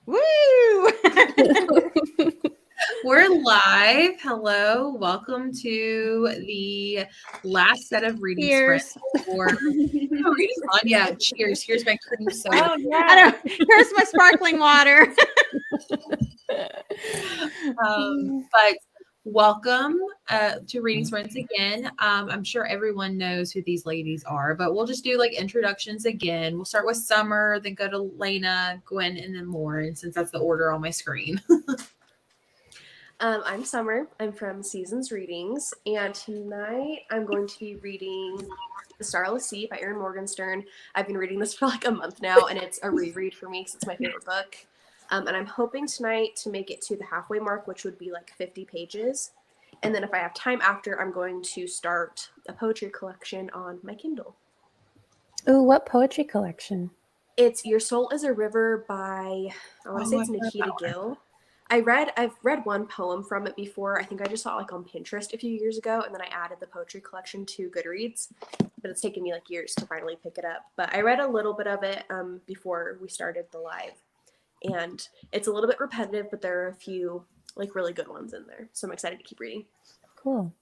Woo! We're live. Hello. Welcome to the last set of reading sprints for Readathon. Yeah, cheers. Here's my cream soda. Oh, yeah. Here's my sparkling water. But welcome to reading sprints again. I'm sure everyone knows who these ladies are, but we'll just do like introductions again. We'll start with Summer, then go to Lena, Gwen, and then Lauren, since that's the order on my screen. I'm Summer. I'm from Seasons Readings, and tonight I'm going to be reading The Starless Sea by Erin Morgenstern. I've been reading this for like a month now, and it's a reread for me because it's my favorite book. And I'm hoping tonight to make it to the halfway mark, which would be like 50 pages. And then if I have time after, I'm going to start a poetry collection on my Kindle. Ooh, what poetry collection? It's Your Soul is a River by, I want to say it's Nikita Gill. I've read one poem from it before. I think I just saw it like on Pinterest a few years ago, and then I added the poetry collection to Goodreads, but it's taken me like years to finally pick it up. But I read a little bit of it before we started the live, and it's a little bit repetitive, but there are a few like really good ones in there, so I'm excited to keep reading. Cool.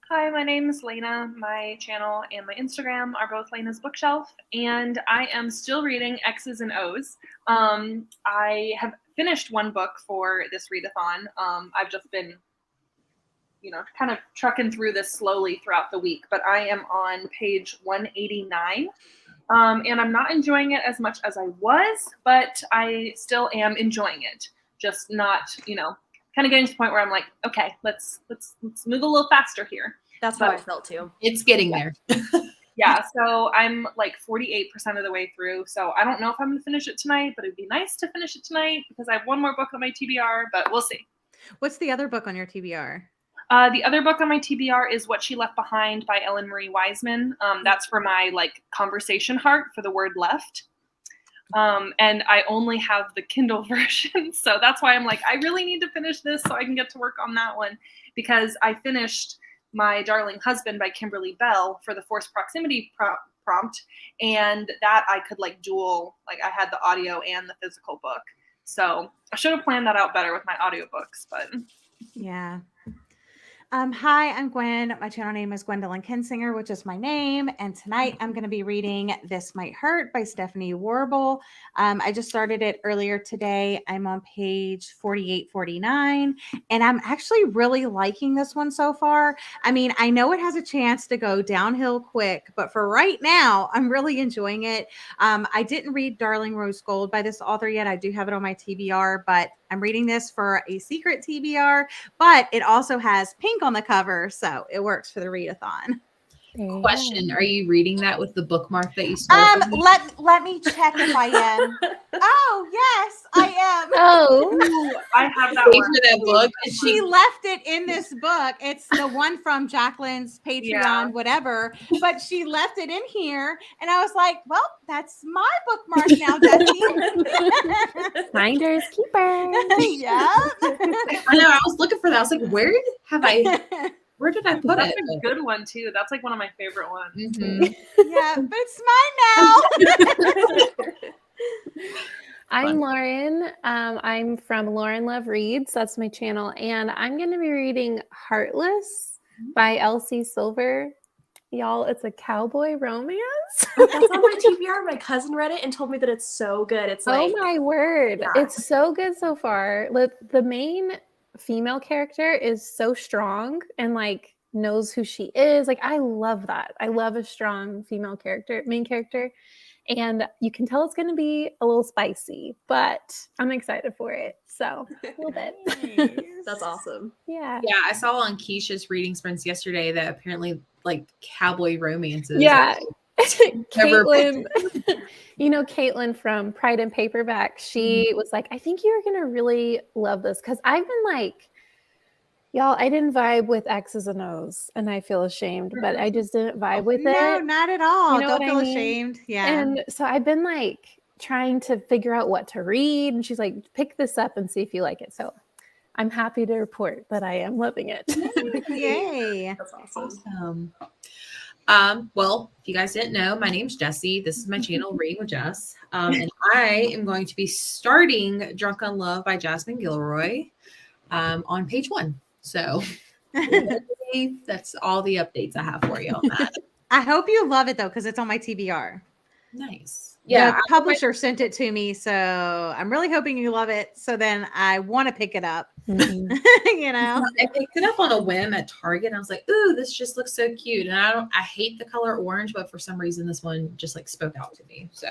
Hi, my name is Lena. My channel and my Instagram are both Lena's Bookshelf, and I am still reading X's and O's. I have finished one book for this readathon. I've just been, kind of trucking through this slowly throughout the week, but I am on page 189, and I'm not enjoying it as much as I was, but I still am enjoying it. Just not, kind of getting to the point where I'm like, okay, let's move a little faster here. That's how I felt too. It's getting there. Yeah, so I'm like 48% of the way through. So I don't know if I'm going to finish it tonight, but it'd be nice to finish it tonight because I have one more book on my TBR, but we'll see. What's the other book on your TBR? The other book on my TBR is What She Left Behind by Ellen Marie Wiseman. That's for my like conversation heart for the word left. And I only have the Kindle version. So that's why I'm like, I really need to finish this so I can get to work on that one, because I finished My Darling Husband by Kimberly Bell for the Forced Proximity prompt. And that I could like dual, like I had the audio and the physical book. So I should have planned that out better with my audiobooks, but. Yeah. Hi, I'm Gwen. My channel name is Gwendolyn Kinsinger, which is my name. And tonight I'm going to be reading This Might Hurt by Stephanie Warble. I just started it earlier today. I'm on page 48-49, and I'm actually really liking this one so far. I mean, I know it has a chance to go downhill quick, but for right now, I'm really enjoying it. I didn't read Darling Rose Gold by this author yet. I do have it on my TBR, but I'm reading this for a secret TBR, but it also has pink on the cover, so it works for the readathon. Question: are you reading that with the bookmark that you stole? Let me check if I am. Oh yes, I am. Oh, I have that one. For that book. She left it in this book. It's the one from Jacqueline's Patreon, whatever. But she left it in here, and I was like, "Well, that's my bookmark now, Jessie." Finders keeper. Yeah. I know. I was looking for that. I was like, where did I put That's it? a good one too. That's like one of my favorite ones. Mm-hmm. Yeah, but it's mine now. I'm Lauren. I'm from Lauren Love Reads. That's my channel. And I'm going to be reading Heartless by Elsie Silver. Y'all, it's a cowboy romance. That's on my TBR. My cousin read it and told me that it's so good. It's like, oh my word. Yeah. It's so good so far. The main female character is so strong and like knows who she is. Like, I love that. I love a strong female character, main character. And you can tell it's going to be a little spicy, but I'm excited for it. So a little bit. That's awesome. Yeah. Yeah, I saw on Keisha's reading sprints yesterday that apparently like cowboy romances. Yeah. Caitlin, Caitlin from Pride and Paperback, she was like, I think you're going to really love this. Cause I've been like, y'all, I didn't vibe with X's and O's, and I feel ashamed, but I just didn't vibe with it. No, not at all. You know Don't what feel I mean? ashamed. Yeah. And so I've been like trying to figure out what to read. And she's like, pick this up and see if you like it. So I'm happy to report that I am loving it. Yay. That's awesome. Well, if you guys didn't know, my name's Jessie. This is my channel, Reading with Jess. And I am going to be starting Drunk on Love by Jasmine Gilroy on page 1. So that's all the updates I have for you on that. I hope you love it though, because it's on my TBR. Nice. Yeah, Yeah. the publisher sent it to me, so I'm really hoping you love it. So then I want to pick it up. Mhm. You know, I picked it up on a whim at Target and I was like, ooh, this just looks so cute. And I hate the color orange, but for some reason this one just like spoke out to me. So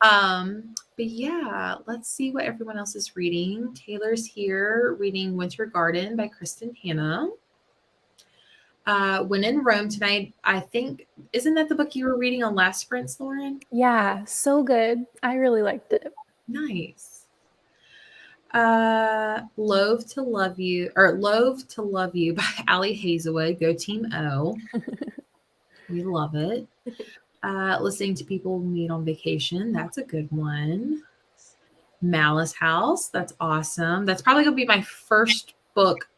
but yeah, let's see what everyone else is reading. Taylor's here reading Winter Garden by Kristen Hanna. When in Rome tonight, I think, isn't that the book you were reading on Last Sprints, Lauren? Yeah, so good. I really liked it. Nice. Loathe to Love You by Allie Hazelwood. Go Team O. We love it. Listening to People Meet on Vacation. That's a good one. Malice House. That's awesome. That's probably going to be my first book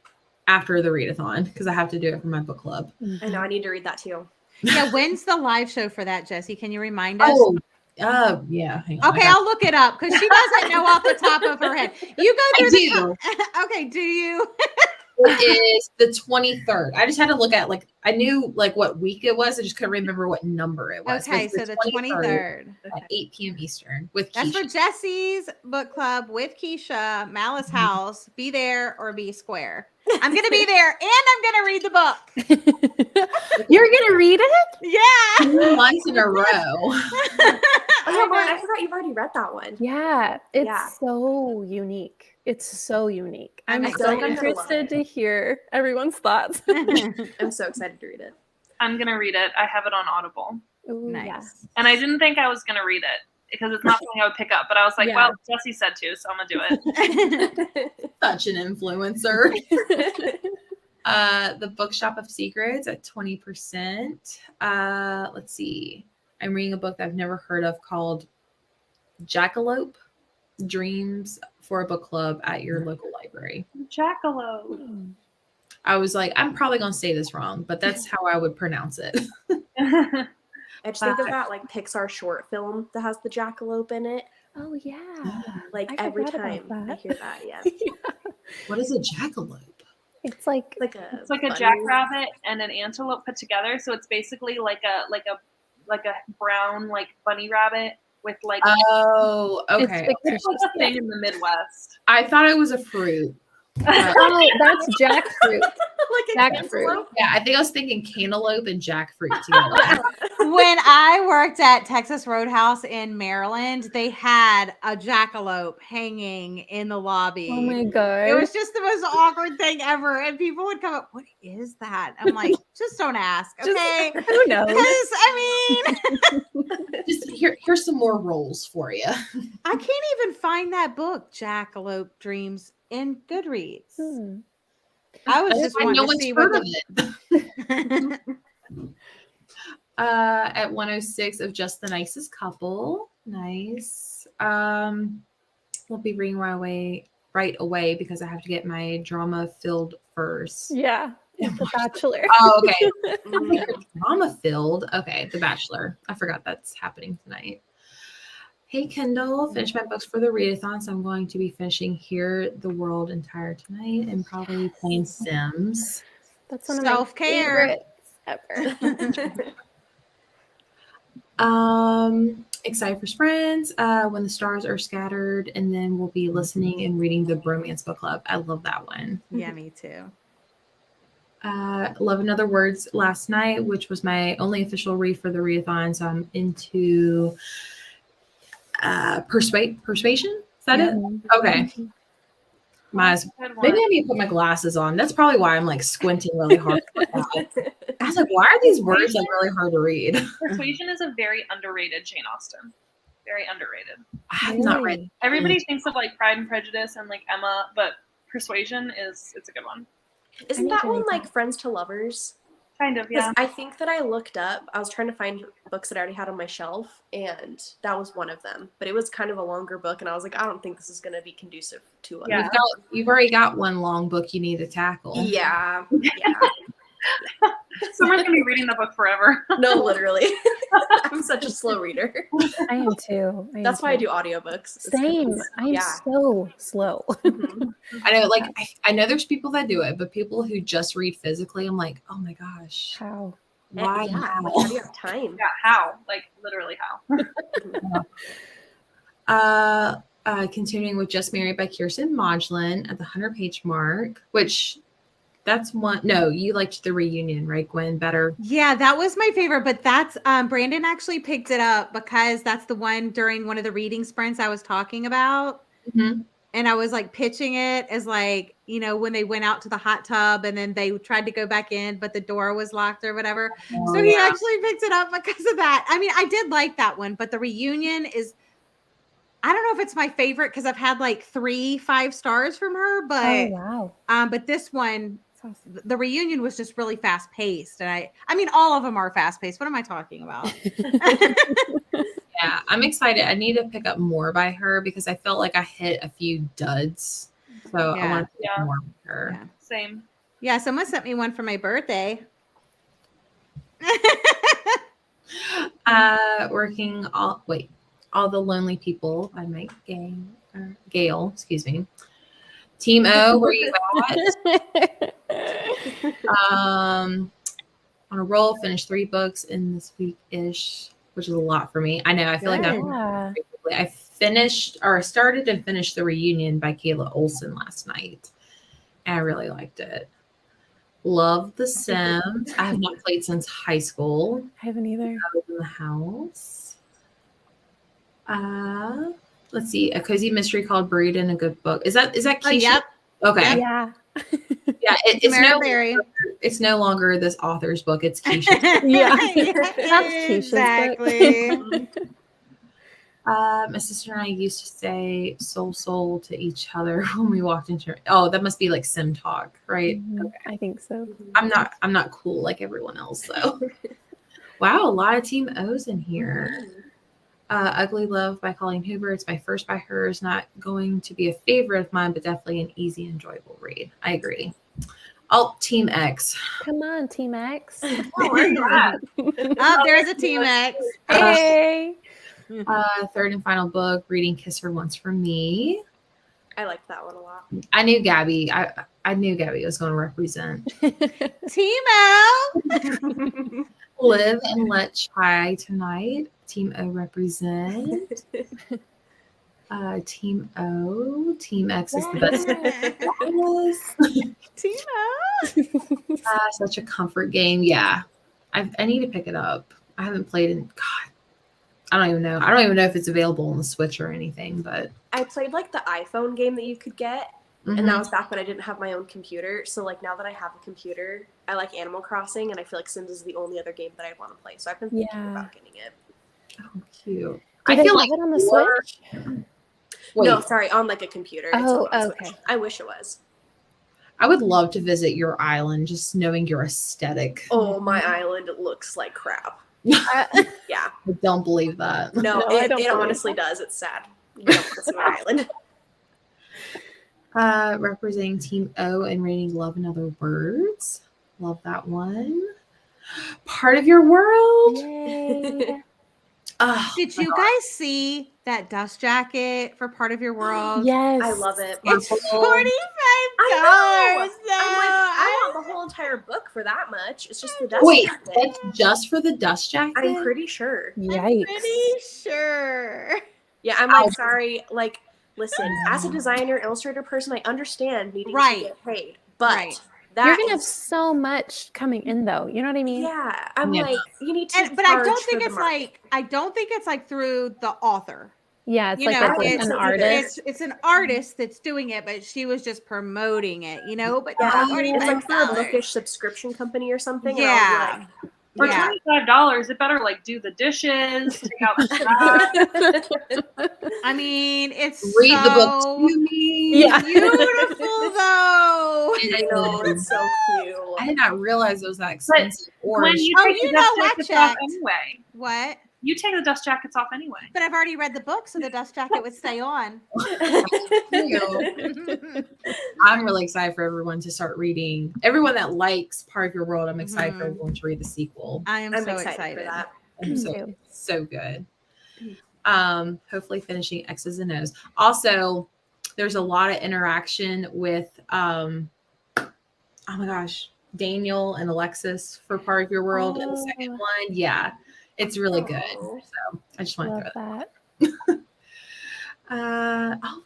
after the readathon because I have to do it for my book club. I know I need to read that too. yeah. When's the live show for that, Jessie? Can you remind us? Oh, yeah. Hang on, Okay, I'll look it up because she doesn't know off the top of her head. You go through I do. Okay, do you? It is the 23rd. I just had to look at I knew what week it was. I just couldn't remember what number it was. Okay, It's so the 23rd. at 8 p.m. Eastern with That's Keisha. for Jessie's book club with Keisha, Malice House. Be there or be square. I'm gonna be there and I'm gonna read the book. You're gonna read it? Yeah. 2 months in a row. Oh yeah, Lauren, I forgot you've already read that one. Yeah, it's Yeah. so unique. It's so unique. I'm I'm excited. so I'm gonna love interested it. to hear everyone's thoughts. I'm so excited to read it. I'm gonna read it. I have it on Audible, Ooh, Nice. and I didn't think I was gonna read it because it's not something I would pick up. But I was like, Yeah. well, Jessie said to, so I'm gonna do it. Such an influencer. The Bookshop of Secrets at 20%. Let's see. I'm reading a book that I've never heard of called Jackalope Dreams for a Book Club at Your Local Library. Jackalope. I was like, I'm probably going to say this wrong, but that's how I would pronounce it. I just think of that Pixar short film that has the jackalope in it. Oh yeah. I Every forgot about time I that. hear that, yeah. What is a jackalope? It's like Like a It's like a bunny. jackrabbit and an antelope put together. So it's basically like a brown bunny rabbit with Oh, okay. fictitious. it's a thing in the Midwest. I thought it was a fruit. Oh, that's jackfruit. Like a Jackfruit. cantaloupe. Yeah, I think I was thinking cantaloupe and jackfruit together. When I worked at Texas Roadhouse in Maryland, they had a jackalope hanging in the lobby. Oh my It god. was just the most awkward thing ever. And people would come up, what is that? I'm like, just don't ask. Okay. Who knows? Because I mean, Just here's some more rolls for you. I can't even find that book, Jackalope Dreams, in Goodreads. Hmm. I was just no wanting to one's see heard what of it. At 106 of Just the Nicest Couple. Nice. We'll be reading right away because I have to get my drama filled first. Yeah. The Bachelor. Oh, okay. Mm. Drama filled. Okay, The Bachelor. I forgot that's happening tonight. Hey Kendall, finished my books for the readathon, so I'm going to be finishing Here the World Entire tonight and probably playing Sims. That's one of Self-care. my favorites ever. Excited for Sprints, When the Stars Are Scattered, and then we'll be listening and reading the Bromance Book Club. I love that one. Yeah, me too. Love and Other Words last night, which was my only official read for the readathon, so I'm into Persuasion. Is that it? Okay. My eyes. Good one. Maybe I need to put my glasses on. That's probably why I'm squinting really hard. I was like, why are these words really hard to read? Persuasion is a very underrated Jane Austen. Very underrated. I have not read. Everybody thinks of Pride and Prejudice and Emma, but Persuasion it's a good one. Isn't that one Friends to Lovers? Kind of, 'Cause yeah. I think that I looked up, I was trying to find books that I already had on my shelf, and that was one of them. But it was kind of a longer book, and I was like, I don't think this is going to be conducive to it. Yeah. You've already got one long book you need to tackle. Yeah. Summer's gonna be reading the book forever. No, literally. I'm such a slow reader. I am too. That's why I do audiobooks. It's Same. because- I'm yeah. so slow. Mhm. I know, like, I know there's people that do it, but people who just read physically, I'm like, oh my gosh, How? why? Yeah. now? Like, how do you have time? Yeah, how? Like literally how? Continuing with Just Married by Kirsten Modglin at the 100-page mark, which that's one. No, you liked the reunion, right, Gwen? Better. Yeah, that was my favorite, but that's Brandon actually picked it up because that's the one during one of the reading sprints I was talking about. Mhm. And I was like pitching it as like, you know, when they went out to the hot tub and then they tried to go back in, but the door was locked or whatever. Oh, So he yeah. actually picked it up because of that. I mean, I did like that one, but the reunion is, I don't know if it's my favorite because I've had like 3 5 stars from her, Oh but wow. but this one, That's awesome. the reunion was just really fast paced. And I mean, all of them are fast paced. What am I talking about? Yeah, I'm excited. I need to pick up more by her because I felt like I hit a few duds. So I Yeah. want to pick Yeah. more with her. Yeah. Same. Yeah, someone sent me one for my birthday. Working all the lonely people by Mike Gale, excuse me. Team O, where you at? On a roll, finished 3 books in this week-ish, which is a lot for me. I know. I feel like Good. Yeah. I finished or started and finished The Reunion by Kayla Olson last night. And I really liked it. Love The Sims. I have not played since high school. I haven't either. I was in the house. Let's see. A cozy mystery called Buried in a Good Book. Is that Keisha? Oh, yep. Okay. Yeah. Yeah. Mary. It's no longer this author's book. It's Keisha. Yeah. That's Keisha's book. exactly. My sister and I used to say soul to each other when we walked into. Oh, that must be like sim talk, right? Mhm, I think so. I'm not cool like everyone else though. Wow, a lot of Team O's in here. Ugly Love by Colleen Hoover. It's my first by her. It's not going to be a favorite of mine, but definitely an easy, enjoyable read. I agree. I'll Team X. Come on, Team X. Oh, where you at? Oh, there's a Team X. Hey. Third and final book, reading Kiss Her Once for Me. I liked that one a lot. I knew Gabby. I knew Gabby was going to represent. Team O. Live and Let Try Tonight. Team O represent. Team O. Team X is the best. Yes. Team O. Such a comfort game. Yeah. I need to pick it up. I haven't played in God. I don't even know. I don't even know if it's available on the Switch or anything, but I played like the iPhone game that you could get, Mhm. and that was back when I didn't have my own computer. So like now that I have a computer, I like Animal Crossing, and I feel like Sims is the only other game that I want to play. So I've been thinking Yeah. about getting it. Oh, cute. Do I they feel have like it on the more- Switch? Wait, No, sorry, on like a computer. It's Oh, not on okay. Switch. I wish it was. I would love to visit your island, just knowing your aesthetic. Oh, my island looks like crap. Yeah. I don't believe that. No, No, I it don't believe honestly does. It's sad. You don't want to see my island. Representing Team O and reading Love in Other Words. Love that one. Part of Your World. Yay. Oh, Did my you God. guys see that dust jacket for Part of Your World? Yes. I love it. It's $45. I know. though. I'm like, I want the whole entire book for that much. It's just the dust Wait, jacket. that's just for the dust jacket? I'm pretty sure. Yikes. pretty sure. Yeah, I'm like, sorry. Like, listen, as a designer, illustrator person, I understand needing Right. to get paid, but Right. that You're gonna have is- so much coming in though. You know what I mean? yeah. I'm Yeah. like, you need to. But I charge don't for think the it's market. like I don't think it's like through the author. Yeah, it's You like know, a- it's an either. artist. It's an artist that's doing it, but she was just promoting it, you know. But Yeah, $45. it's like through a bookish subscription company or something. Yeah. And For Yeah. $25, it better like do the dishes, take out the trash. I mean, it's Read the book so to me. Yeah. beautiful though. I know, it's so cute. I did not realize it was that expensive. Or When you Oh, take you the know, dust I jackets off checked. anyway. What? You take the dust jackets off anyway. But I've already read the book, so the dust jacket would stay on. I'm really excited for everyone to start reading. Everyone that likes Part of Your World, I'm excited for everyone to read the sequel. I'm I'm so excited for that. So good. Hopefully finishing X's and O's. Also, there's a lot of interaction with oh my gosh, Daniel and Alexis for Part of Your World in the second one. Yeah, it's really good. So I just want to throw that.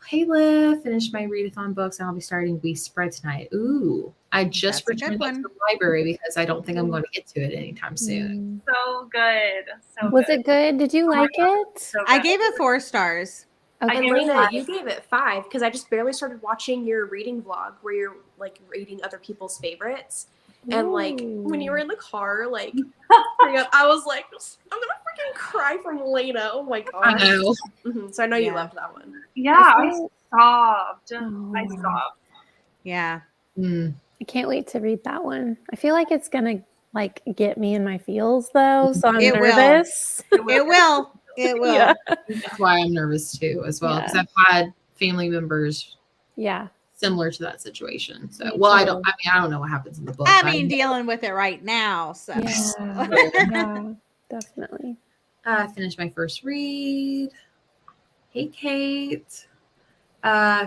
Hey Liv, finished my readathon books and I'll be starting We Spread tonight. Ooh, I just returned that to the library because I don't think I'm going to get to it anytime soon. So good. So Was good. it good? Did you like it? So I good. gave it 4 stars. Okay. And gave it Lena, 5. you gave it 5 because I just barely started watching your reading vlog where you're like reading other people's favorites. And like when you were in the car, like I was like, I'm gonna freaking cry from Lena. Oh my god! I know. So I know you Yeah. loved that one. Yeah, I sobbed. I Oh. sobbed. Yeah. I can't wait to read that one. I feel like it's gonna like get me in my feels though, so I'm It will. nervous. It will. It will. Yeah. That's why I'm nervous too, as well, because Yeah. I've had family members Yeah. similar to that situation. So, Me well, I too. don't know what happens in the book. I but mean, know. dealing with it right now. So Yeah. Yeah. Definitely. I finished my first read. Hey, Kate.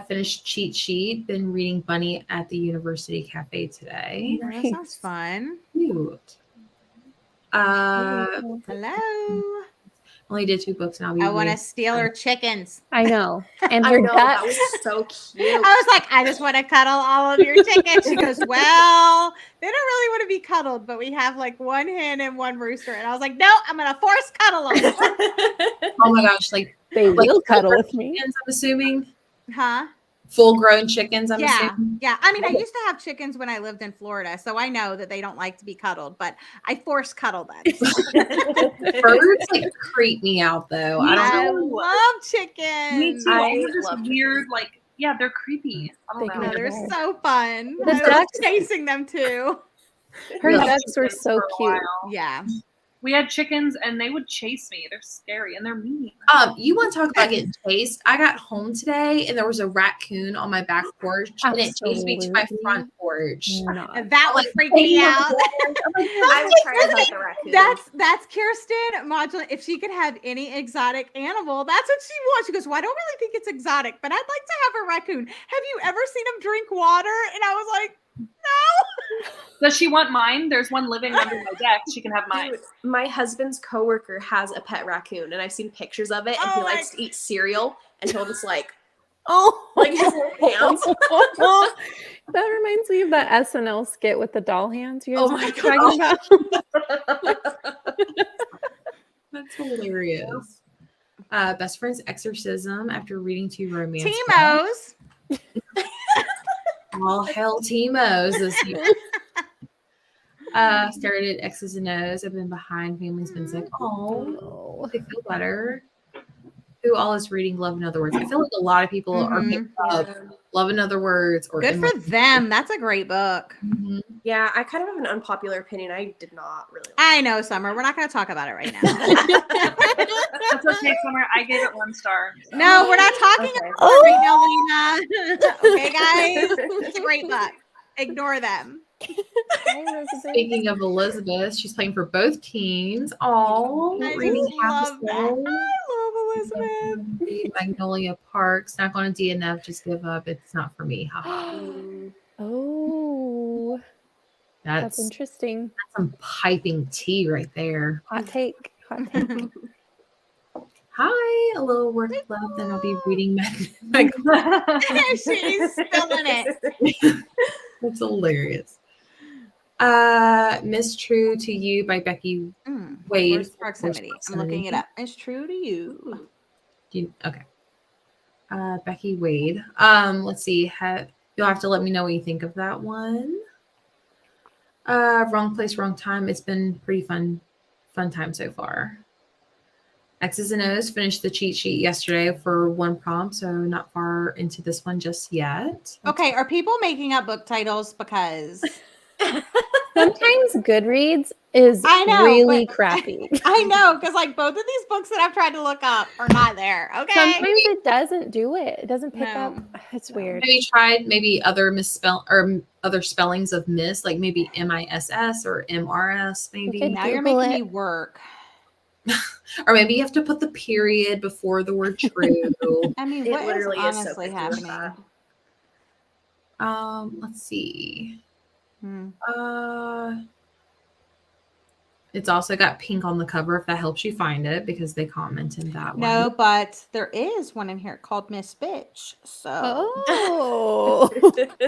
Finished Cheat Sheet. Been reading Bunny at the University Cafe today. Oh, that sounds fun. Cute. Hello. Only did 2 books and I'll be I want to reading. steal her chickens. I know. And I her know that was ducks. so cute. I was like, I just want to cuddle all of your chickens. She goes, well, they don't really want to be cuddled, but we have like 1 hen and 1 rooster. And I was like, no, I'm going to force cuddle them. Oh my gosh, like They will cuddle with me. chickens, I'm assuming. Huh? Full-grown chickens, I'm Yeah. assuming. Yeah. I mean, I used to have chickens when I lived in Florida, so I know that they don't like to be cuddled, but I force cuddle them. Birds like creep me out though. I don't know. love chickens. Me too. I They're just love weird, like, yeah, they're creepy. I They don't No, know. they're so fun. The I love ducks- chasing them too. Her Yeah. ducks were so For a cute. while. Yeah. We had chickens and they would chase me. They're scary and they're mean. You want to talk about getting chased? I got home today and there was a raccoon on my back porch and it chased me to my Absolutely front porch. Not. And that would Like, freak me hanging on out. I was trying to hug the raccoon. That's Kirsten modular. If she could have any exotic animal, that's what she wants. She goes, well, I don't really think it's exotic, but I'd like to have a raccoon. Have you ever seen him drink water? And I was like, no. Does she want mine? There's one living under my deck. She can have mine. Dude, my husband's coworker has a pet raccoon, and I've seen pictures of it. And Oh he my- likes to eat cereal, and he'll just like Oh, his little hands. that reminds me of that SNL skit with the doll hands. You guys Oh know my what I'm talking about? That's hilarious. Best friend's exorcism after reading 2 romance. Timo's. All hell Timo's this year. Started X's and O's. I've been behind. Family's been sick. Oh, Oh. they feel better. Who all is reading Love in Other Words? I feel like a lot of people are picking up Love in Other Words. Or Good for them. That's a great book. Mhm. Yeah, I kind of have an unpopular opinion. I did not really. I know, Summer. We're not going to talk about it right now. That's okay, Summer. I gave it 1 star. No, we're not talking Okay. about it right now, Lena. Okay, guys? It's a great book. Ignore them. Hi, Elizabeth. Speaking of Elizabeth, she's playing for both teams. Oh, I reading just half love the that. soul. I love Elizabeth. Read Magnolia Park. Snack on a DNF. Just give up. It's not for me. Haha. Oh, that's That's interesting. some piping tea right there. Hot take. Hot take. Hi, a little work of love. Then I'll be reading Magnolia. She's spilling it. That's hilarious. Miss True to You by Becky Wade. Where's proximity? I'm looking it up. It's true to you. Okay. Becky Wade. Let's see. You'll have to let me know what you think of that one. Wrong Place, Wrong Time. It's been pretty fun time so far. X's and O's finished the cheat sheet yesterday for 1 prompt, so not far into this one just yet. Okay, are people making up book titles? Because Sometimes Goodreads is I know, really but- crappy. I know, because like both of these books that I've tried to look up are not there. Okay. Sometimes it doesn't do it. It doesn't pick up. No. It's No. weird. Have you tried maybe other misspell or other spellings of miss, like maybe MISS or MRS, maybe? Okay. Now you're Google making it. me work. Or maybe you have to put the period before the word true. I mean, It what is literally is so honestly picky with happening? that. Let's see. Hmm. It's also got pink on the cover if that helps you find it, because they commented that No, one. but there is one in here called Miss Bitch. So Oh,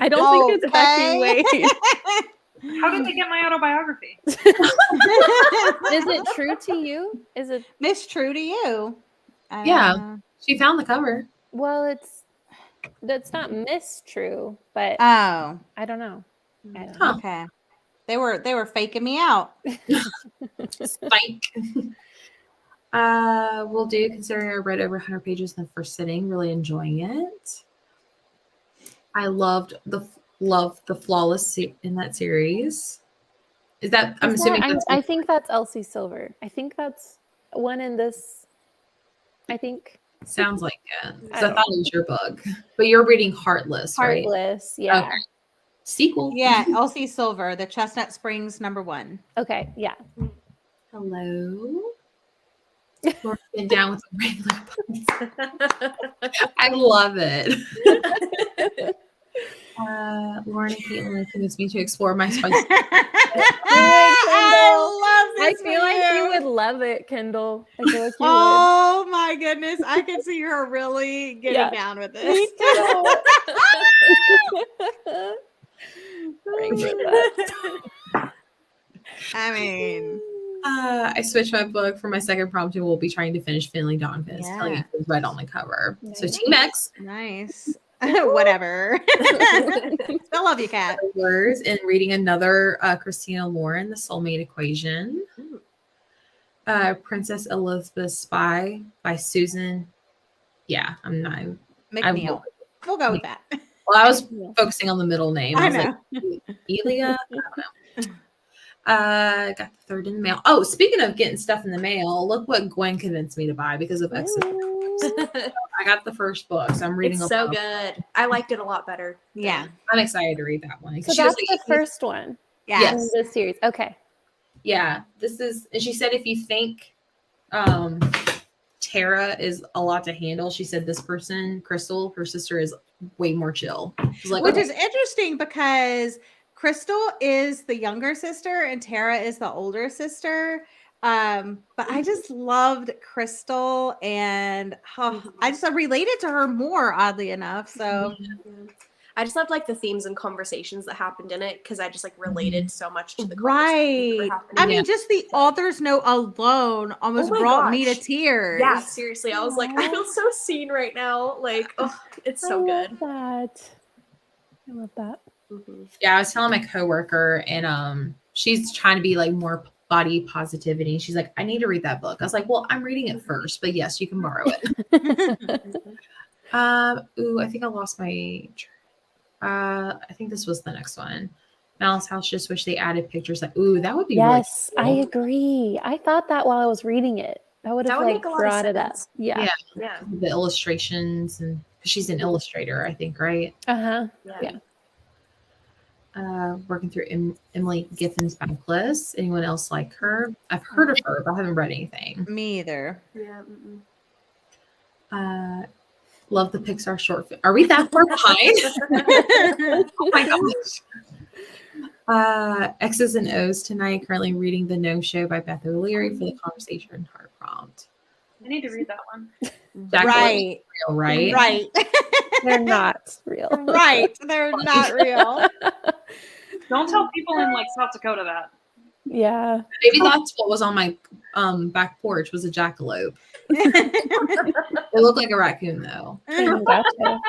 I don't think it's Becky Wade. How did they get my autobiography? Is it true to you? Is it? Miss True to You? I don't Yeah. know. She found the cover. Well, that's not mistrue, but Oh, I don't know. I don't Huh. know. okay. They were faking me out. Spike. Will do, considering I read over 100 pages in the first sitting. Really enjoying it. I loved the flawless in that series. Is that? I'm assuming. I think that's Elsie Silver. I think that's one in this. I think Sounds like it. I I don't thought it was your book, but you're reading Heartless, right? Heartless. Yeah. Okay. Sequel. Yeah, Elsie Silver, the Chestnut Springs #1. Okay. Yeah. Hello. We're sitting down with the regular books. I love it. Lauren and Caitlin convinced me to explore my spicy. I love I this. feel for like you you. would love it, Kendall. I feel like you Oh my goodness. I can see her really getting Yeah. down with would. this. Thanks for that. I mean, I switched my book for my second prompt and will be trying to finish Finley Dawnfist. Yeah. Telling you it was right on the cover. So Nice. Team X nice. Whatever. Still love you, Kat. words and reading another Christina Lauren, The Soulmate Equation. Princess Elizabeth's Spy by Susan. Yeah, I'm not. McNeil. We'll go with that. Well, I was Yeah. focusing on the middle name. I was know. like, Elia? I don't know. Got the third in the mail. Oh, speaking of getting stuff in the mail, look what Gwen convinced me to buy because of Exes. I got the first book, so I'm reading It's so good. I liked it a lot better. Yeah. I'm excited to read that one. So She was that's like, the first one Yeah. Yes. in this series. Okay. Yeah, this is, and she said if you think Tara is a lot to handle, she said this person, Crystal, her sister, is way more chill. She's like, Which okay. is interesting because Crystal is the younger sister and Tara is the older sister. But I just loved Crystal and I just related to her more, oddly enough. So I just loved like the themes and conversations that happened in it because I just like related so much to the right. conversations that were happening. I mean, just the author's note alone almost my brought me to gosh. tears. Yeah, seriously, I was like, I feel so seen right now. Like, oh, it's so I good. love that. I love that. Yeah, I was telling my coworker, and she's trying to be like more body positivity. She's like, I need to read that book. I was like, well, I'm reading it first, but yes, you can borrow it. Ooh, I think I lost my. I think this was the next one. Malice House just wish they added pictures. Like, ooh, that would be Yes, really I cool. agree. I thought that while I was reading it. That would have That would like make a lot of brought it up. sense. Yeah. Yeah. Yeah. The illustrations, and 'cause she's an illustrator, I think, right? Uh-huh. Yeah. Working through Emily Giffen's backlist. Anyone else like her? I've heard of her, but I haven't read anything. Me either. Yeah. Love the Pixar short film. Are we that far behind? Oh my gosh. X's and O's tonight. Currently reading The No Show by Beth O'Leary for the conversation heart prompt. I need to read that one. Jack Right. Real, right? Right. They're not real. Right. They're not real. Don't tell people in like South Dakota that. Yeah. Maybe that's what was on my back porch was a jackalope. It looked like a raccoon though. Gotcha.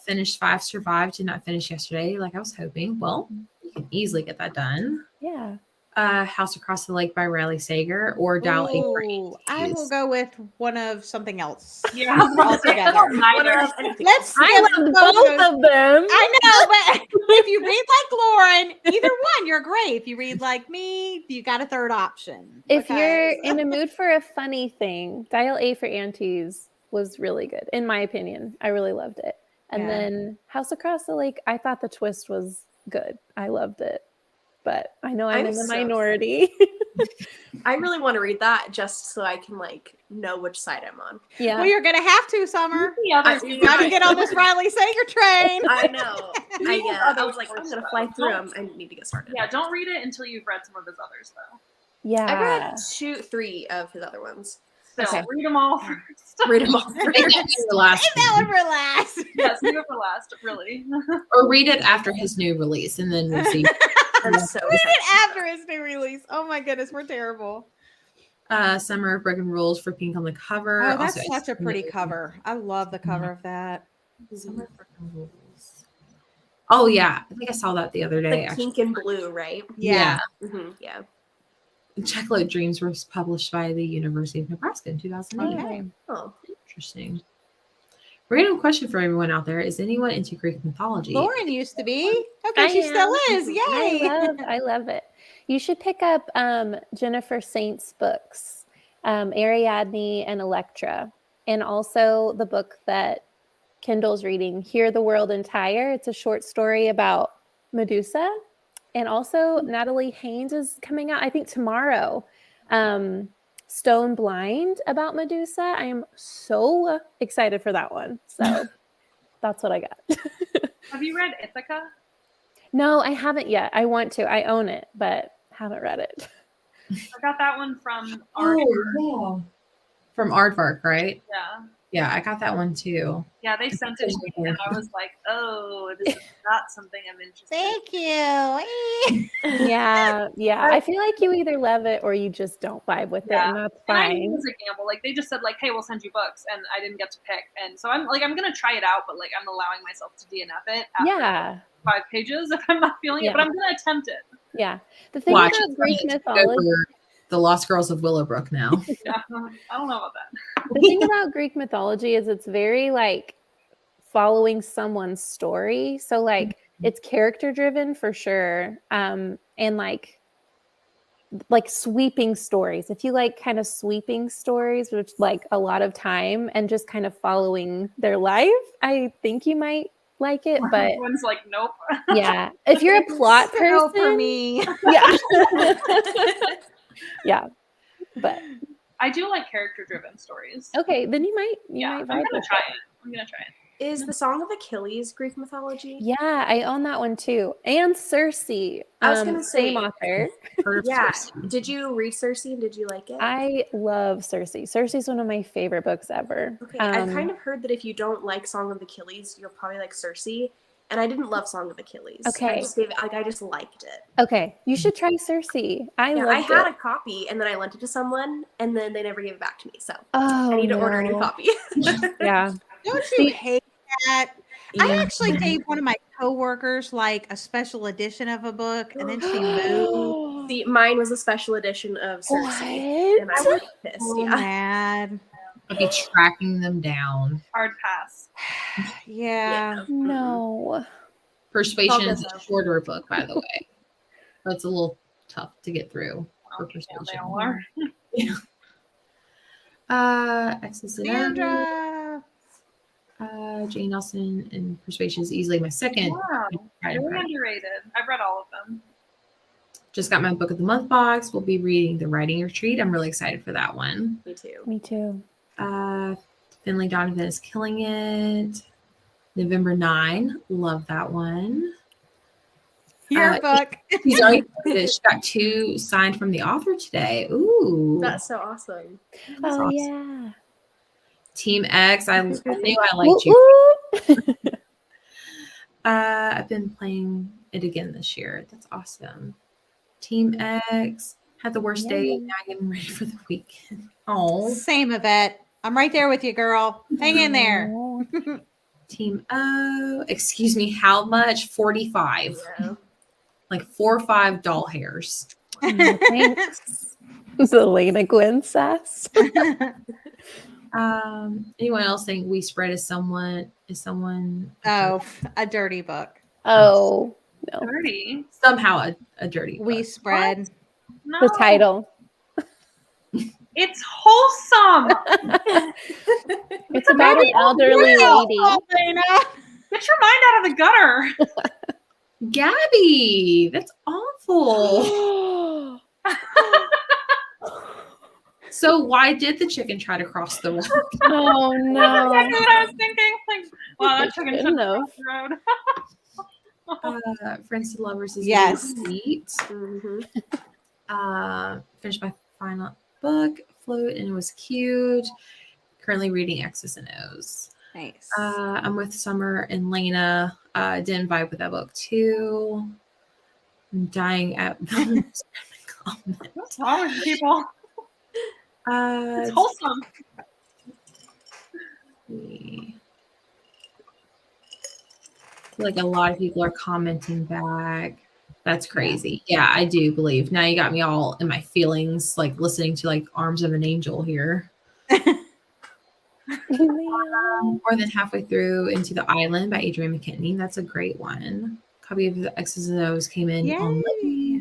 Finished 5 Survived. Did not finish yesterday like I was hoping. Well, you can easily get that done. Yeah. House Across the Lake by Riley Sager or Dial A for Ooh, I will Aunties. go with one of something else. Yeah. Altogether. Neither. Let's skip I love both of them. I know, but if you read like Lauren, either one, you're great. If you read like me, you got a third option. If because- you're in a mood for a funny thing, Dial A for Aunties was really good, in my opinion. I really loved it. And Yeah. then House Across the Lake, I thought the twist was good. I loved it. But I know I'm I'm in the so minority. I really want to read that just so I can like know which side I'm on. Yeah. well, you're gonna have to, Summer. The others, You got to get on this Riley Sager train. I know. I was like, I'm gonna fly through Don't- them. I need to get started. Yeah, don't read it until you've read some of his others, though. Yeah. I read 3 of his other ones. So Okay. read them all first. Read them all. Maybe that's the last Save that one for last. Yes, leave it for last, really. or read it after his new release, and then we'll see. I'm so Read excited. it after his new release. Oh my goodness, we're terrible. Summer of Broken Rules for Pink on the cover. Oh, that's Also, such a pretty it's- cover. I love the cover of that. Summer of Broken Rules. Oh yeah, I think I saw that the other day. Like pink and blue, right? Yeah. Yeah. Checkload Dreams was published by the University of Nebraska in 2008. Okay. Oh, Interesting. Random question for everyone out there: is anyone into Greek mythology? Lauren used to be. Okay, I she still am. is. Yay. I love it. You should pick up Jennifer Saint's books, Ariadne and Electra, and also the book that Kendall's reading, Hear the World Entire. It's a short story about Medusa. And also Natalie Haynes is coming out, I think tomorrow. Stone Blind about Medusa. I am so excited for that one. So that's what I got. Have you read Ithaca? No, I haven't yet. I want to. I own it, but haven't read it. I got that one from Oh, Art. yeah. From Aardvark, right? Yeah. Yeah, I got that one too. Yeah, they sent it to me, and I was like, oh, this is not something I'm interested in. Thank you. Yeah. I feel like you either love it or you just don't vibe with it, and that's And I knew it fine. was a gamble. Like they just said, like, hey, we'll send you books, and I didn't get to pick. And so I'm gonna try it out, but like I'm allowing myself to DNF it after Yeah. 5 pages if I'm not feeling it, but Yeah. I'm gonna attempt it. Yeah. The thing Watch about Greek it's mythology. over The Lost Girls of Willowbrook now. Yeah, I don't know about that. The thing about Greek mythology is it's very like following someone's story. So like it's character driven for sure. And like sweeping stories. If you like kind of sweeping stories, which like a lot of time and just kind of following their life, I think you might like it. But Everyone's like, nope. yeah, if you're a plot So person, for me. yeah, yeah. But I do like character driven stories. okay, then you might Yeah, I'm vibe gonna with try it. it. I'm gonna try it. Is the Song of Achilles Greek mythology? Yeah, I own that one too. And Circe. I was gonna same say- author. Heard of Yeah. Circe. Did you read Circe and did you like it? I love Circe. Circe is one of my favorite books ever. Okay, I've kind of heard that if you don't like Song of Achilles, you'll probably like Circe. And I didn't love Song of Achilles. Okay. I just gave it, like I just liked it. Okay, you should try Circe. I Yeah, loved I had it. a copy and then I lent it to someone and then they never gave it back to me. So Oh, I need to order a new no. copy. Yeah. Don't See- you hate that? I actually gave one of my coworkers like a special edition of a book, and then she moved. See, mine was a special edition of Circe. What? And I was pissed. So Yeah. mad. I'll be tracking them down. Hard pass. Yeah. No. Persuasion All is good a shorter book, by the way. But it's a little tough to get through for Yeah, they Persuasion. all are. Exes and Sandra. Jane Austen and Persuasion is easily my second. Wow. Pride and Very Prejudice. underrated. I've read all of them. Just got my book of the month box. We'll be reading The Writing Retreat. I'm really excited for that one. Me too. Me too. Finley Donovan is killing it. November 9. Love that one. Your book. She's already started. She got 2 signed from the author today. Ooh. That's so awesome. That's Oh awesome. yeah. Team X. I knew I Woo, liked you. woo. I've been playing it again this year. That's awesome. Team X had the worst day. Now getting ready for the weekend. Oh. Same, Yvette. I'm right there with you, girl. Hang in there. Oh. Team O. Excuse me. How much? 45. Yeah. Like 4 or 5 doll hairs. Oh, thanks. The Lena Gwen sass. Anyone else think We Spread is someone A dirty book. Oh, no. Dirty. somehow a dirty We book. Spread. No. The title. It's wholesome. It's about an elderly lady. Get your mind out of the gutter. Gabby, that's awful. So why did the chicken try to cross the road? Oh That's no. exactly what I was thinking. Like, well, that chicken Good shouldn't enough. cross the road. Friends to Lovers is Yes. really sweet. Mm-hmm. Finished my final book, Float, and it was cute. Currently reading Exes and O's. Nice. I'm with Summer and Lena. Didn't vibe with that book too. I'm dying at What's wrong with you people? It's wholesome. I feel like a lot of people are commenting back. That's crazy. Yeah, I do believe. Now you got me all in my feelings, like listening to like Arms of an Angel here. More than halfway through Into the Island by Adrienne McKinney. That's a great one. Copy of the X's and O's came in on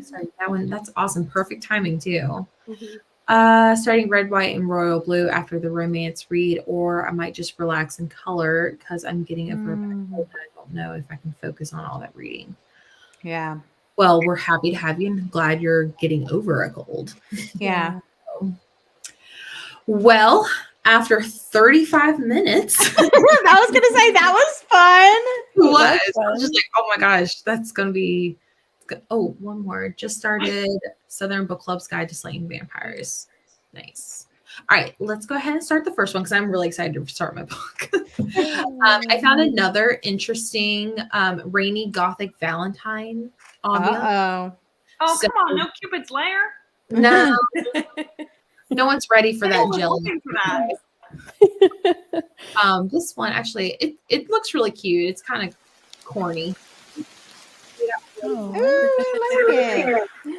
Sorry, that one. That's awesome. Perfect timing too. Mm-hmm. Starting Red, White, and Royal Blue after the romance read, or I might just relax and color because I'm getting over. I don't know if I can focus on all that reading. Yeah. Well, we're happy to have you and glad you're getting over a cold. Yeah. Well, after 35 minutes, I was gonna say that was fun. I was fun. just like, oh my gosh, that's gonna be. Oh, one more. Just started Southern Book Club's Guide to Slaying Vampires. Nice. All right, let's go ahead and start the first one because I'm really excited to start my book. I found another interesting rainy gothic Valentine ambiance. Oh, So- come on. No Cupid's lair. No, no one's ready for I that was jelly. looking for that. This one actually, it looks really cute. It's kind of corny. Ooh, I like it.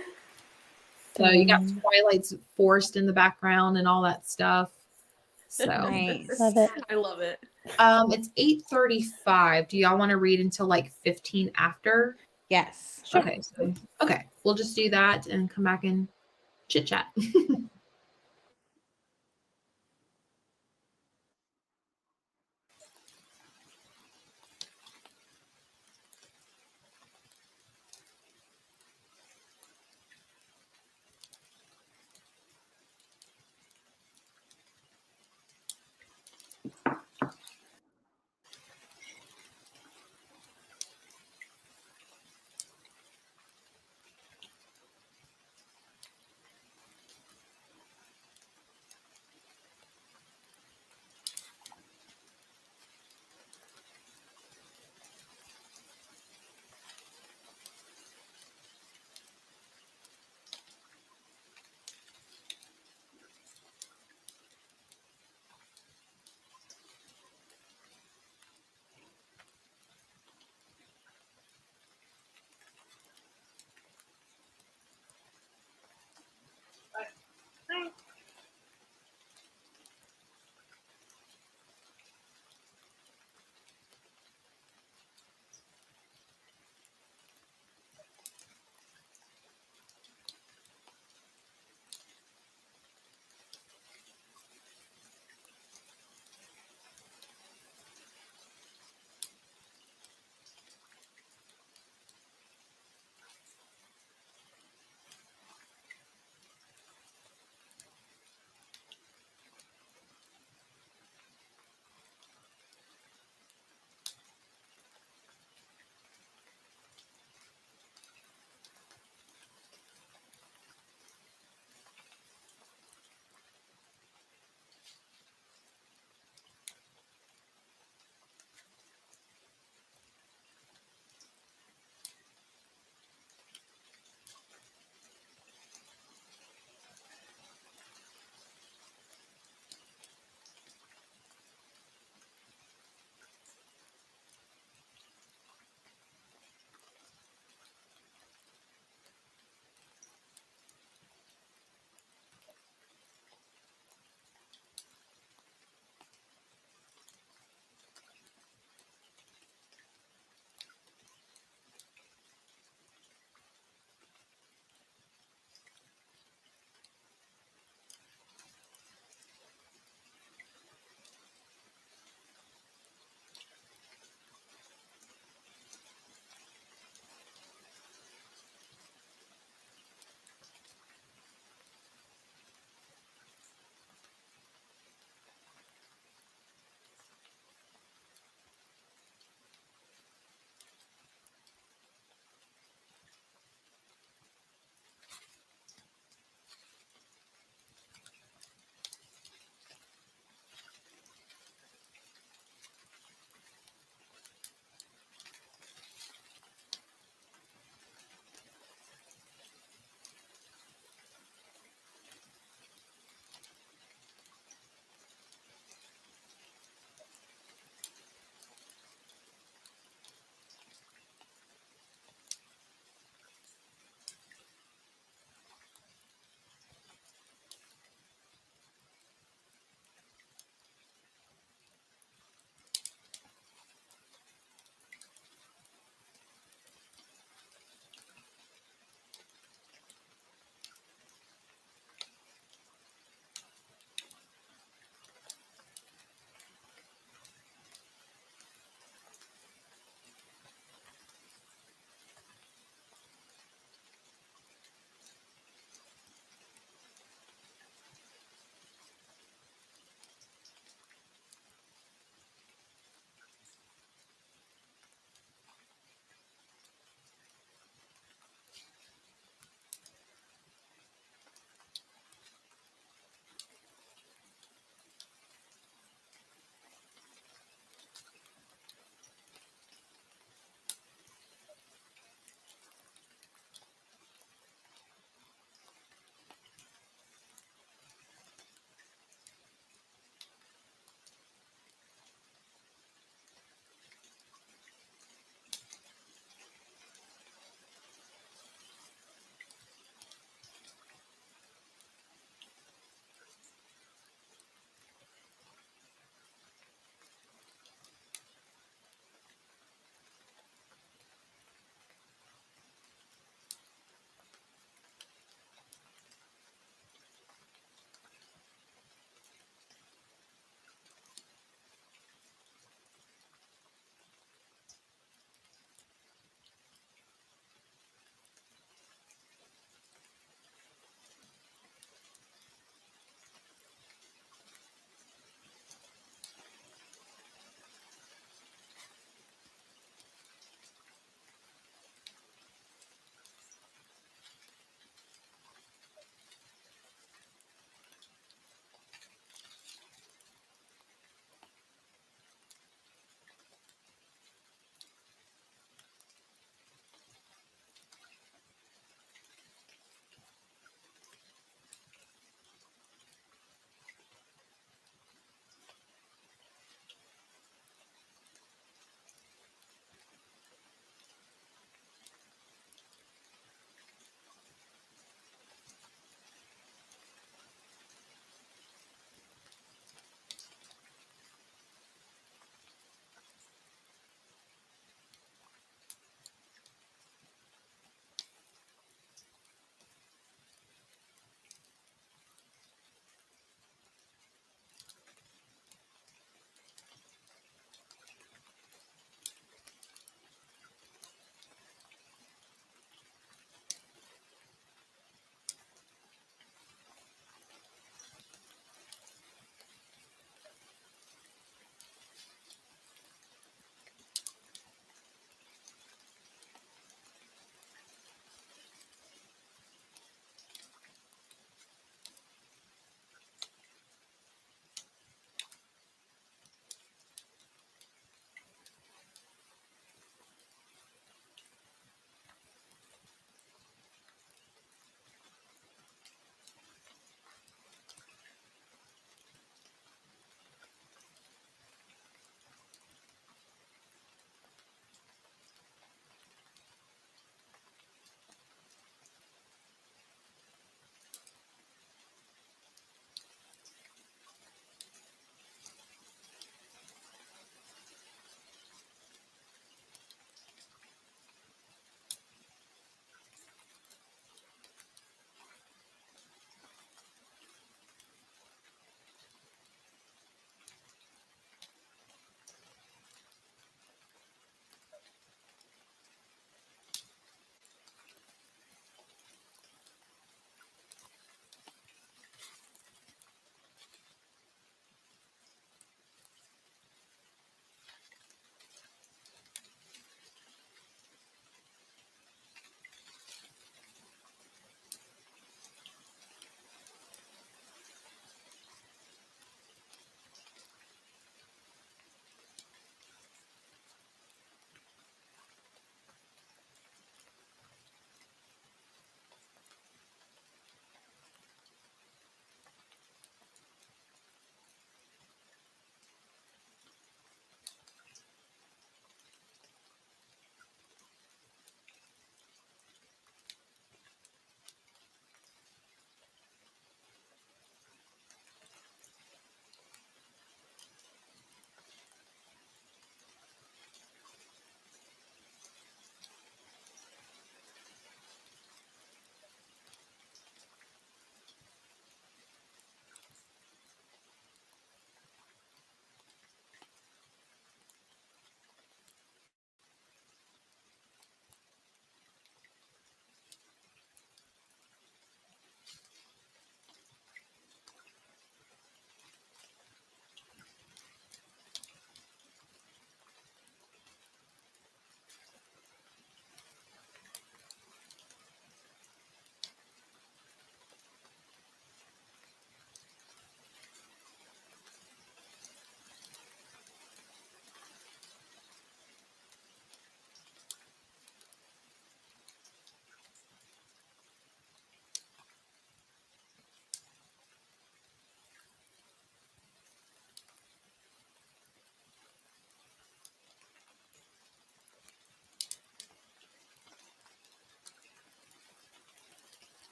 So you got Twilight's Forest in the background and all that stuff. So Nice. Love it. I love it. it's 8:35. Do y'all want to read until like 15 after? Yes. Sure. Okay, we'll just do that and come back and chit chat.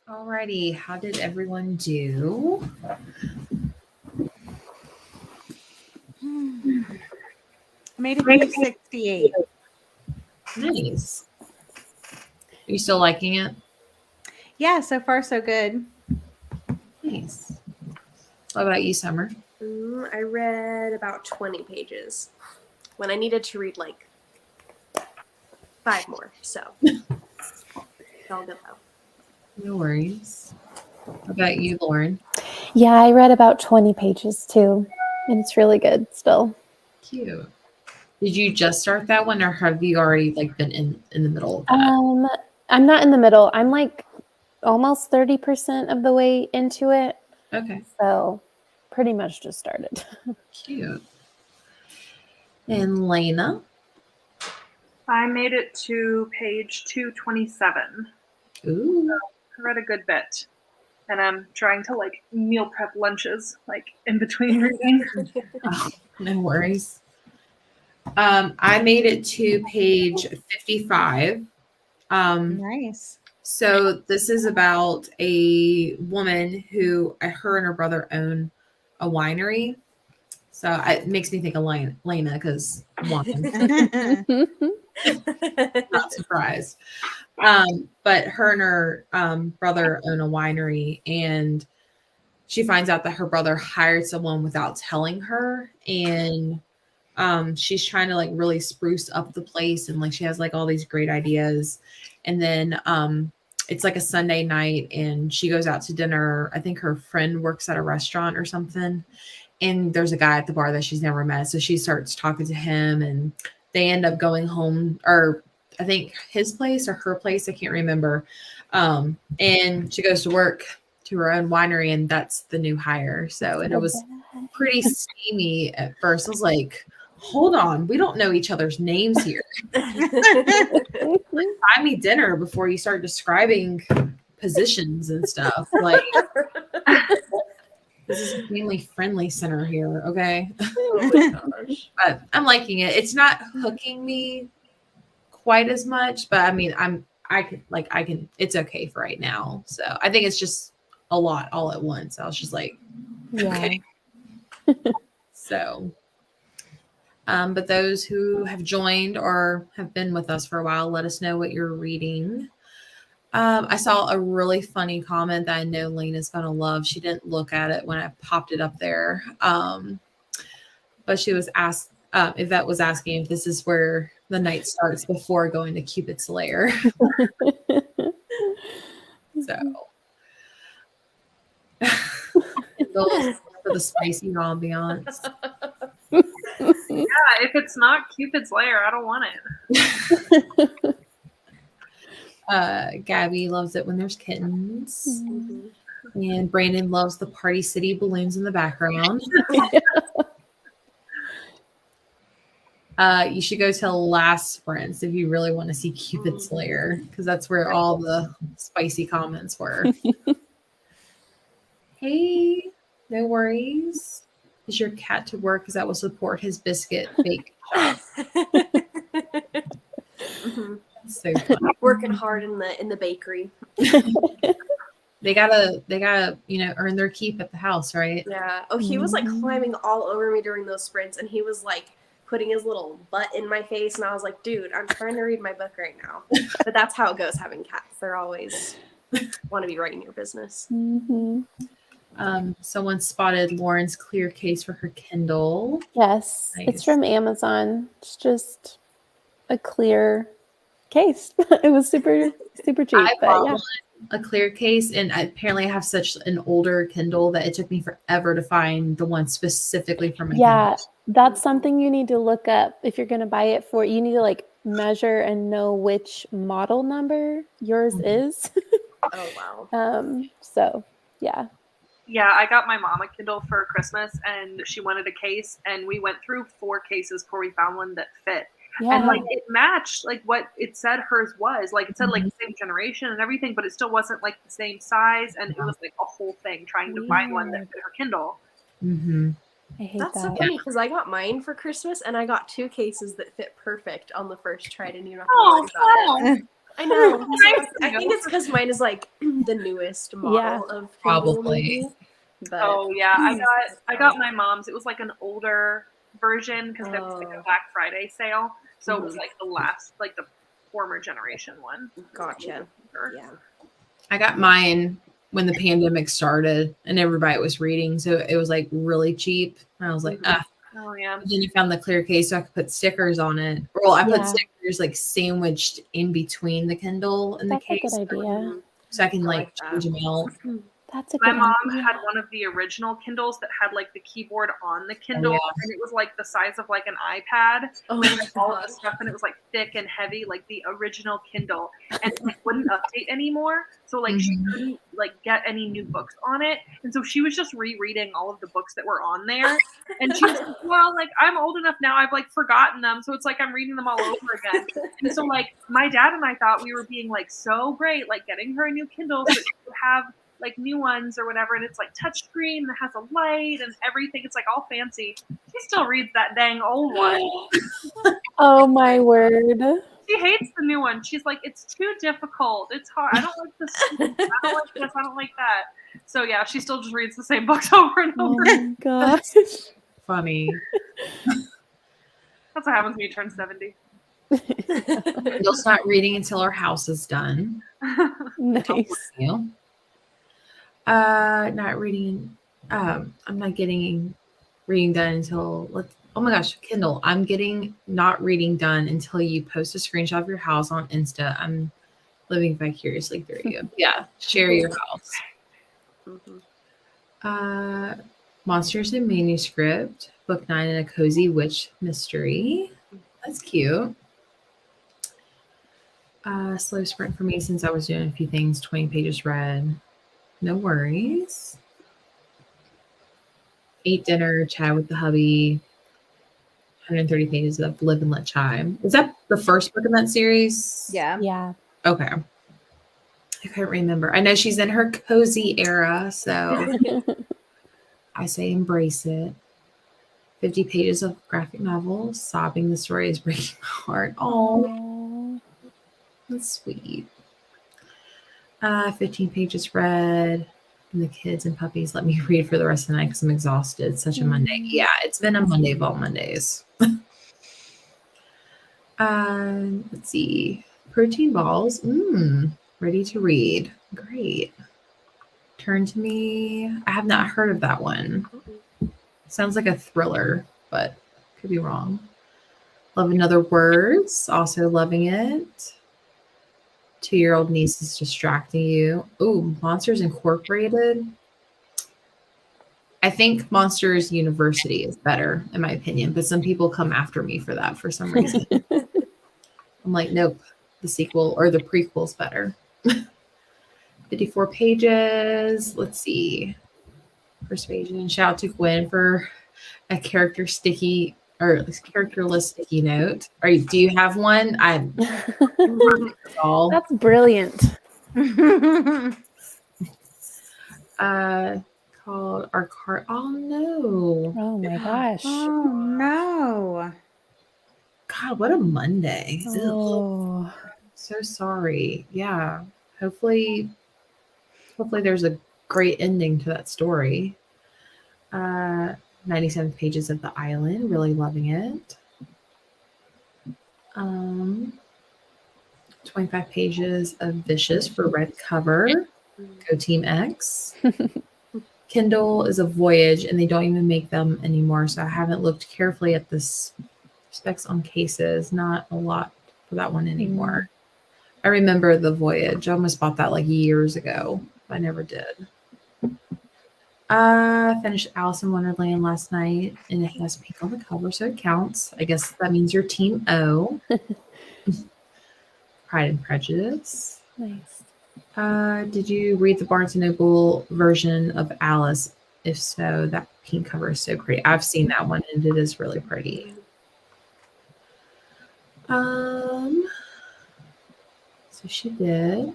Alrighty, how did everyone do? I made it through 68. Nice. Are you still liking it? Yeah, so far so good. Nice. What about you, Summer? I read about 20 pages when I needed to read like 5 more. So all good though. No worries. What about you, Lauren? Yeah, I read about 20 pages too, and it's really good still. Cute. Did you just start that one, or have you already like been in the middle of that? I'm not in the middle. I'm like almost 30% of the way into it. Okay. So pretty much just started. Cute. And Lena? I made it to page 227. Ooh. I read a good bit. And I'm trying to like meal prep lunches, like in between reading. Oh, no worries. I made it to page 55. Nice. So this is about a woman who her and her brother own a winery. So it makes me think of Lena because wine. Not surprised. But her and her brother own a winery, and she finds out that her brother hired someone without telling her, and she's trying to like really spruce up the place, and like she has like all these great ideas, and then it's like a Sunday night, and she goes out to dinner. I think her friend works at a restaurant or something, and there's a guy at the bar that she's never met, so she starts talking to him, and they end up going home, or I think his place or her place, I can't remember. And she goes to work to her own winery, and that's the new hire. So, and it was pretty steamy at first. I was like, hold on, we don't know each other's names here. Like, buy me dinner before you start describing positions and stuff. Like, this is a family friendly center here, okay? Oh my gosh. But I'm liking it. It's not hooking me quite as much, but I mean, I can, it's okay for right now. So I think it's just a lot all at once. I was just like, okay. So, but those who have joined or have been with us for a while, let us know what you're reading. I saw a really funny comment that I know Lena's going to love. She didn't look at it when I popped it up there. But she was asked, Yvette was asking if this is where the night starts before going to Cupid's lair. So, for the spicy ambiance. Yeah, if it's not Cupid's lair, I don't want it. Gabby loves it when there's kittens. Mm-hmm. And Brandon loves the Party City balloons in the background. You should go to Last Sprints if you really want to see Cupid's lair, because that's where all the spicy comments were. Hey, no worries. Is your cat to work? Because that will support his biscuit bake shop. Mm-hmm. So funny. Working hard in the bakery. They gotta, earn their keep at the house, right? Yeah. Oh, he was like climbing all over me during those sprints, and he was like putting his little butt in my face, and I was like, dude, I'm trying to read my book right now. But that's how it goes having cats. They're always want to be right in your business. Mm-hmm. Someone spotted Lauren's clear case for her Kindle. Yes, Nice. it's from Amazon. It's just a clear case. It was super cheap. I but bought yeah. one, a clear case, and apparently I have such an older Kindle that it took me forever to find the one specifically for my Yeah, Kindle. that's something you need to look up if you're going to buy it for. You need to like measure and know which model number yours is. Oh wow. So yeah. Yeah, I got my mom a Kindle for Christmas, and she wanted a case, and we went through 4 cases before we found one that fit. Yeah. And like it matched like what it said hers was. Like it said like the same generation and everything, but it still wasn't like the same size, and it was like a whole thing trying to find one that fit her Kindle. Mm-hmm. I hate That's that. so funny because I got mine for Christmas, and I got 2 cases that fit perfect on the first try. I didn't even have to Oh, worry about it. I know. So Nice to I think know. it's because mine is like the newest model of Kindle, Probably. maybe. But Oh yeah, I got my mom's. It was like an older version because there was like a Oh. Black Friday sale, so it was Mhm. like the last, like the former generation one. Gotcha. Yeah. I got mine when the pandemic started and everybody was reading, so it was like really cheap. And I was like, Mhm. Oh yeah. But then you found the clear case, so I could put stickers on it. Well, I put Yeah. stickers like sandwiched in between the Kindle and the That's a case, good idea. so I can I like like that. change them out. That's a My good mom idea. had one of the original Kindles that had like the keyboard on the Kindle, yeah. and it was like the size of like an iPad. Oh with my like, all of the gosh. stuff, and it was like thick and heavy, like the original Kindle, and it like, wouldn't update anymore. So like she Mhm. couldn't like get any new books on it, and so she was just rereading all of the books that were on there. And she was like, "Well, like I'm old enough now, I've like forgotten them, so it's like I'm reading them all over again." And so like my dad and I thought we were being like so great, like getting her a new Kindle so that she would have like new ones or whatever, and it's like touchscreen and it has a light and everything. It's like all fancy. She still reads that dang old one. Oh my word. She hates the new one. She's like, it's too difficult. It's hard. I don't like this. I don't like this. I don't like that. So yeah, she still just reads the same books over and Oh over. my gosh. Funny. That's what happens when you turn 70. Kindle's not reading until our house is done. Nice. You. Not reading. I'm not getting reading done until oh my gosh, Kindle. I'm getting not reading done until you post a screenshot of your house on Insta. I'm living vicariously through you. Yeah, share your house. Mhm. Monsters in Manuscript, Book 9 and a Cozy Witch Mystery. That's cute. Slow sprint for me since I was doing a few things. 20 pages read. No worries. Ate dinner, chat with the hubby. 130 pages of Live and Let Chime. Is that the first book in that series? Yeah. Yeah. Okay. I couldn't remember. I know she's in her cozy era, so I say embrace it. 50 pages of graphic novel. Sobbing. The story is breaking my heart. Oh, that's sweet. 15 pages read. And the kids and puppies let me read for the rest of the night because I'm exhausted. Such a Monday. Yeah, it's been a Monday of all Mondays. Let's see. Protein balls. Ready to read. Great. Turn to Me. I have not heard of that one. Sounds like a thriller, but could be wrong. Love Another Words. Also loving it. 2-year-old niece is distracting you. Ooh, Monsters Incorporated. I think Monsters University is better, in my opinion, but some people come after me for that for some reason. I'm like, nope, the sequel or the prequel's better. 54 pages. Let's see. Persuasion. Shout out to Gwen for a characterless sticky note. Do you have one? That's brilliant. Called our cart. Oh no. Oh my gosh. Oh no. God, what a Monday. Ugh. Oh. So sorry. Yeah. Hopefully there's a great ending to that story. 97 pages of The Island. Really loving it. 25 pages of Vicious for red cover. Go Team X. Kindle is a voyage and they don't even make them anymore. So I haven't looked carefully at the specs on cases. Not a lot for that one anymore. I remember the voyage. I almost bought that like years ago. I never did. I finished Alice in Wonderland last night and it has pink on the cover, so it counts. I guess that means you're Team O. Pride and Prejudice. Nice. Did you read the Barnes & Noble version of Alice? If so, that pink cover is so pretty. I've seen that one and it is really pretty. So she did.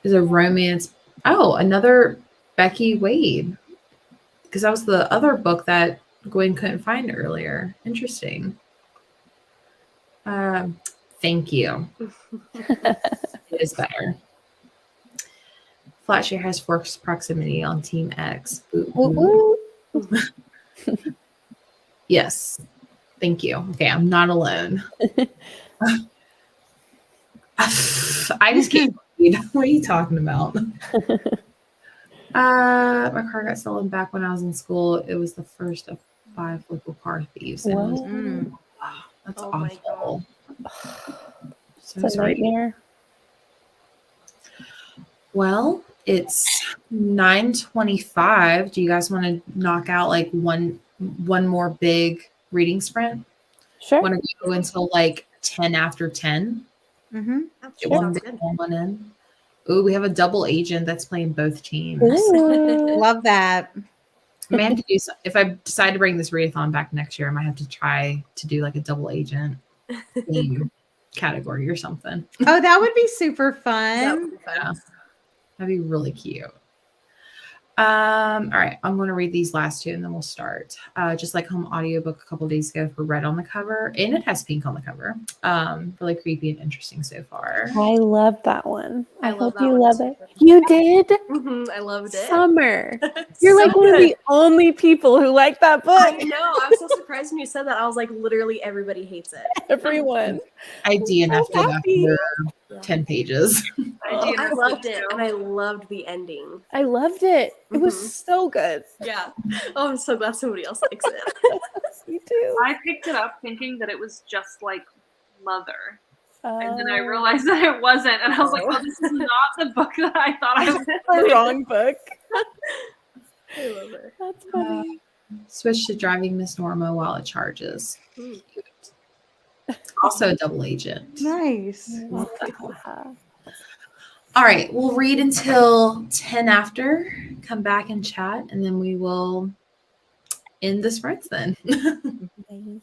Is a romance. Oh, another Becky Wade. Because that was the other book that Gwen couldn't find earlier. Interesting. 50 Thank you. It is better. Flatshare has force proximity on Team X. Ooh, Woo, ooh. woo. Yes. Thank you. Okay, I'm not alone. I just can't read. What are you talking about? My car got stolen back when I was in school. It was the first of 5 local car thieves. And it was, Mm. that's Oh my awful. So It's a sorry. nightmare. Well, it's 9:25. Do you guys want to knock out like one more big reading sprint? Sure. Want to go until like 10 after 10? Mm-hmm. Get Sure. one Sounds big good. one in. Ooh, we have a double agent that's playing both teams. Ooh. Love that. I may have to do if I decide to bring this readathon back next year, I might have to try to do like a double agent theme category or something. Oh, that would be super That fun. would be fun. Yeah. That'd be really cute. All right, I'm going to read these last two and then we'll start. Just like home audiobook a couple days ago for red on the cover, and it has pink on the cover. Really creepy and interesting so far. I love that one. I love hope that you one love too. it. You did? I loved it. Summer. You're like So one of good. the only people who like that I book. know. I was so surprised when you said that. I was like, literally everybody hates it. Everyone. I DNF'd it happy. after 10 pages. I loved it, and I loved the ending. I loved it. It was Mhm. so good. Yeah. Oh, I'm so glad somebody else likes it. Me too. I picked it up thinking that it was just like Mother. And then I Oh, realized that it wasn't. And I was like, Oh. oh, this is not the book that I thought I was the wrong book. I love it. That's funny. Switch to driving Miss Norma while it charges. Mm. Cute. Also a double agent. Nice. All right, we'll read until 10 after, come back and chat, and then we will end the sprints then. Nice.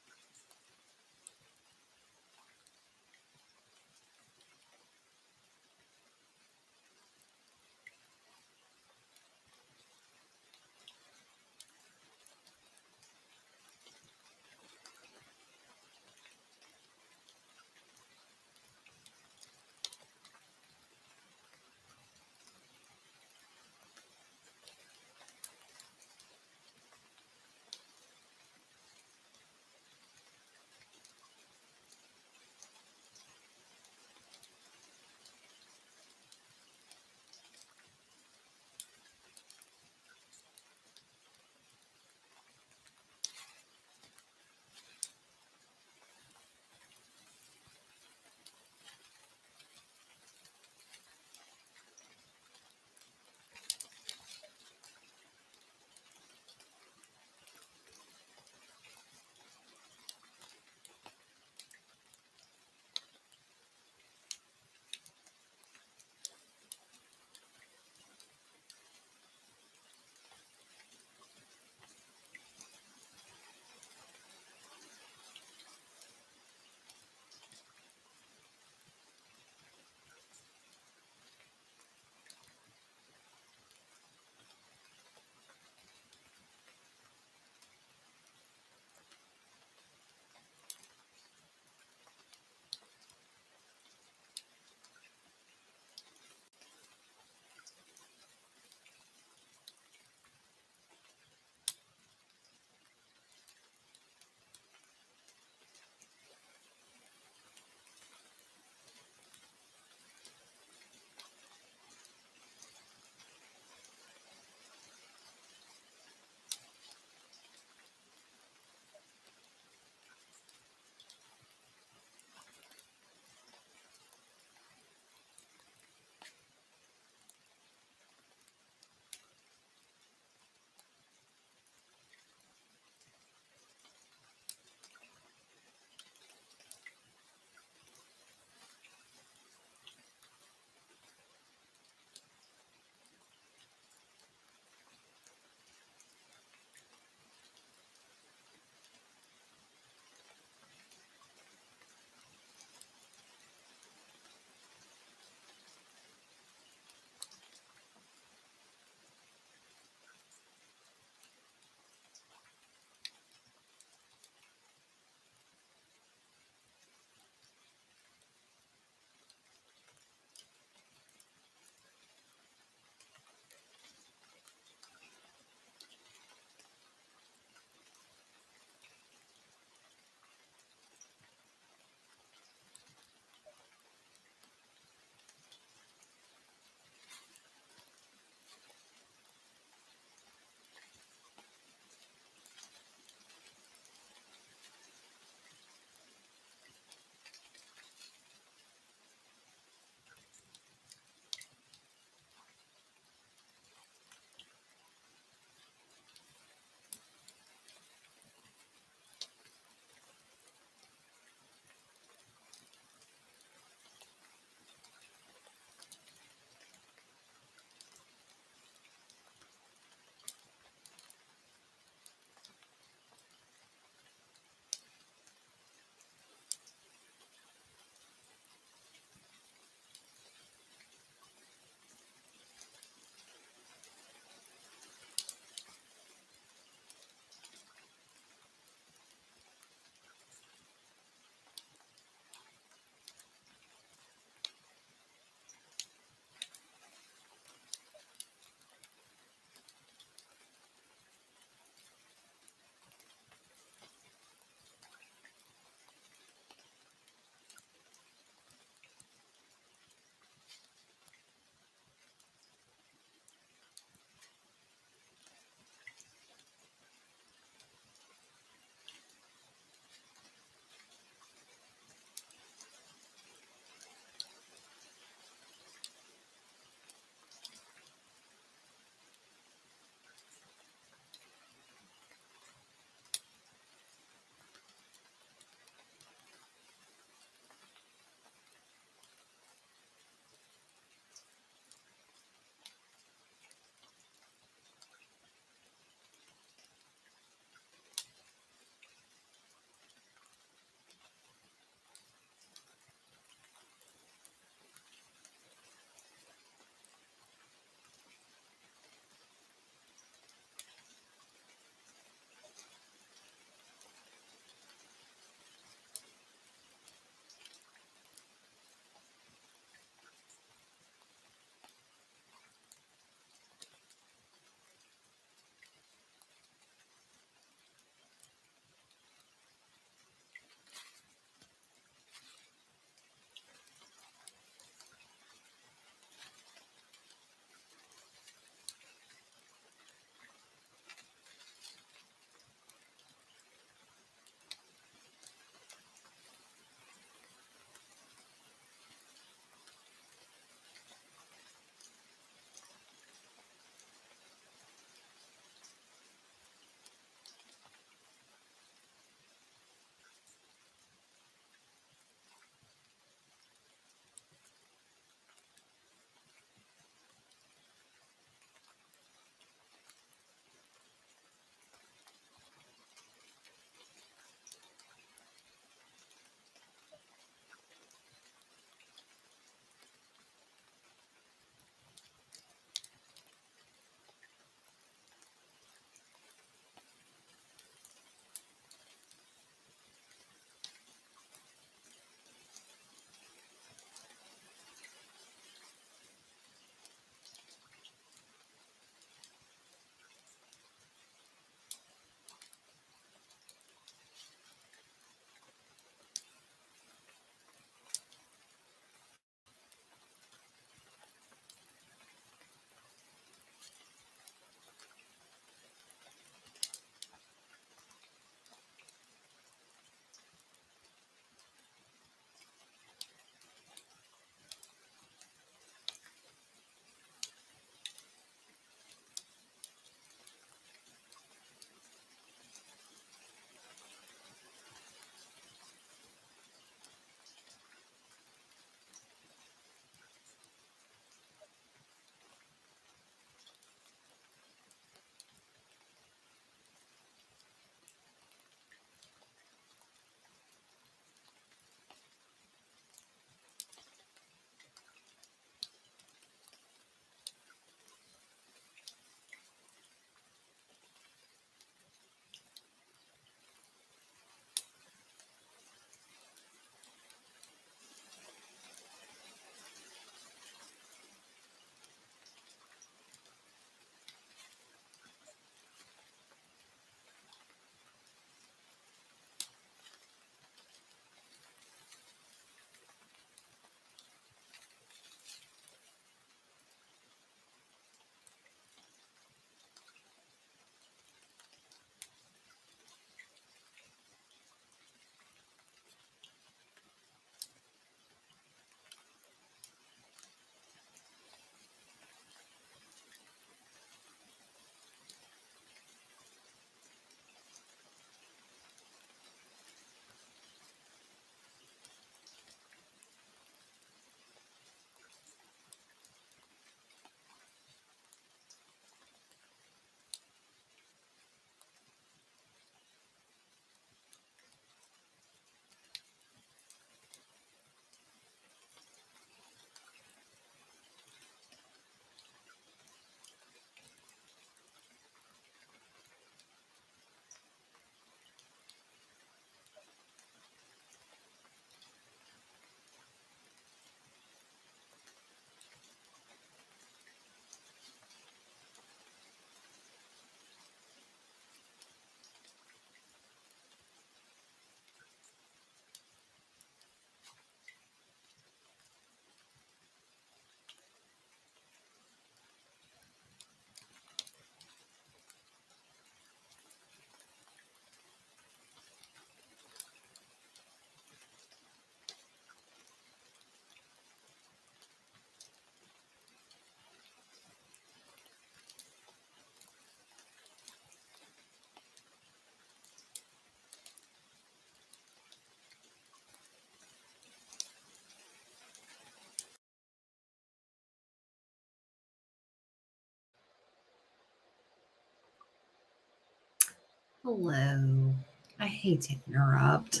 Hello. I hate to interrupt.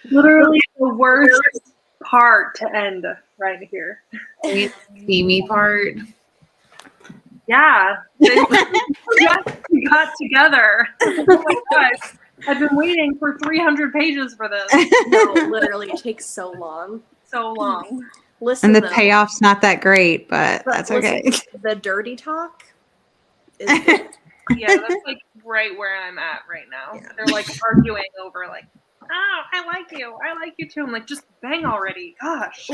Literally the worst part to end right here. Steamy part. Yeah. They just got together. Oh my gosh. I've been waiting for 300 pages for this. No, literally, it takes so long. So long. Listen, And the though, payoff's not that great, but that's listen, okay. the dirty talk is good. Yeah, that's like right where I'm at right now. Yeah. They're like arguing over like, oh, I like you too. I'm like, just bang already. Gosh.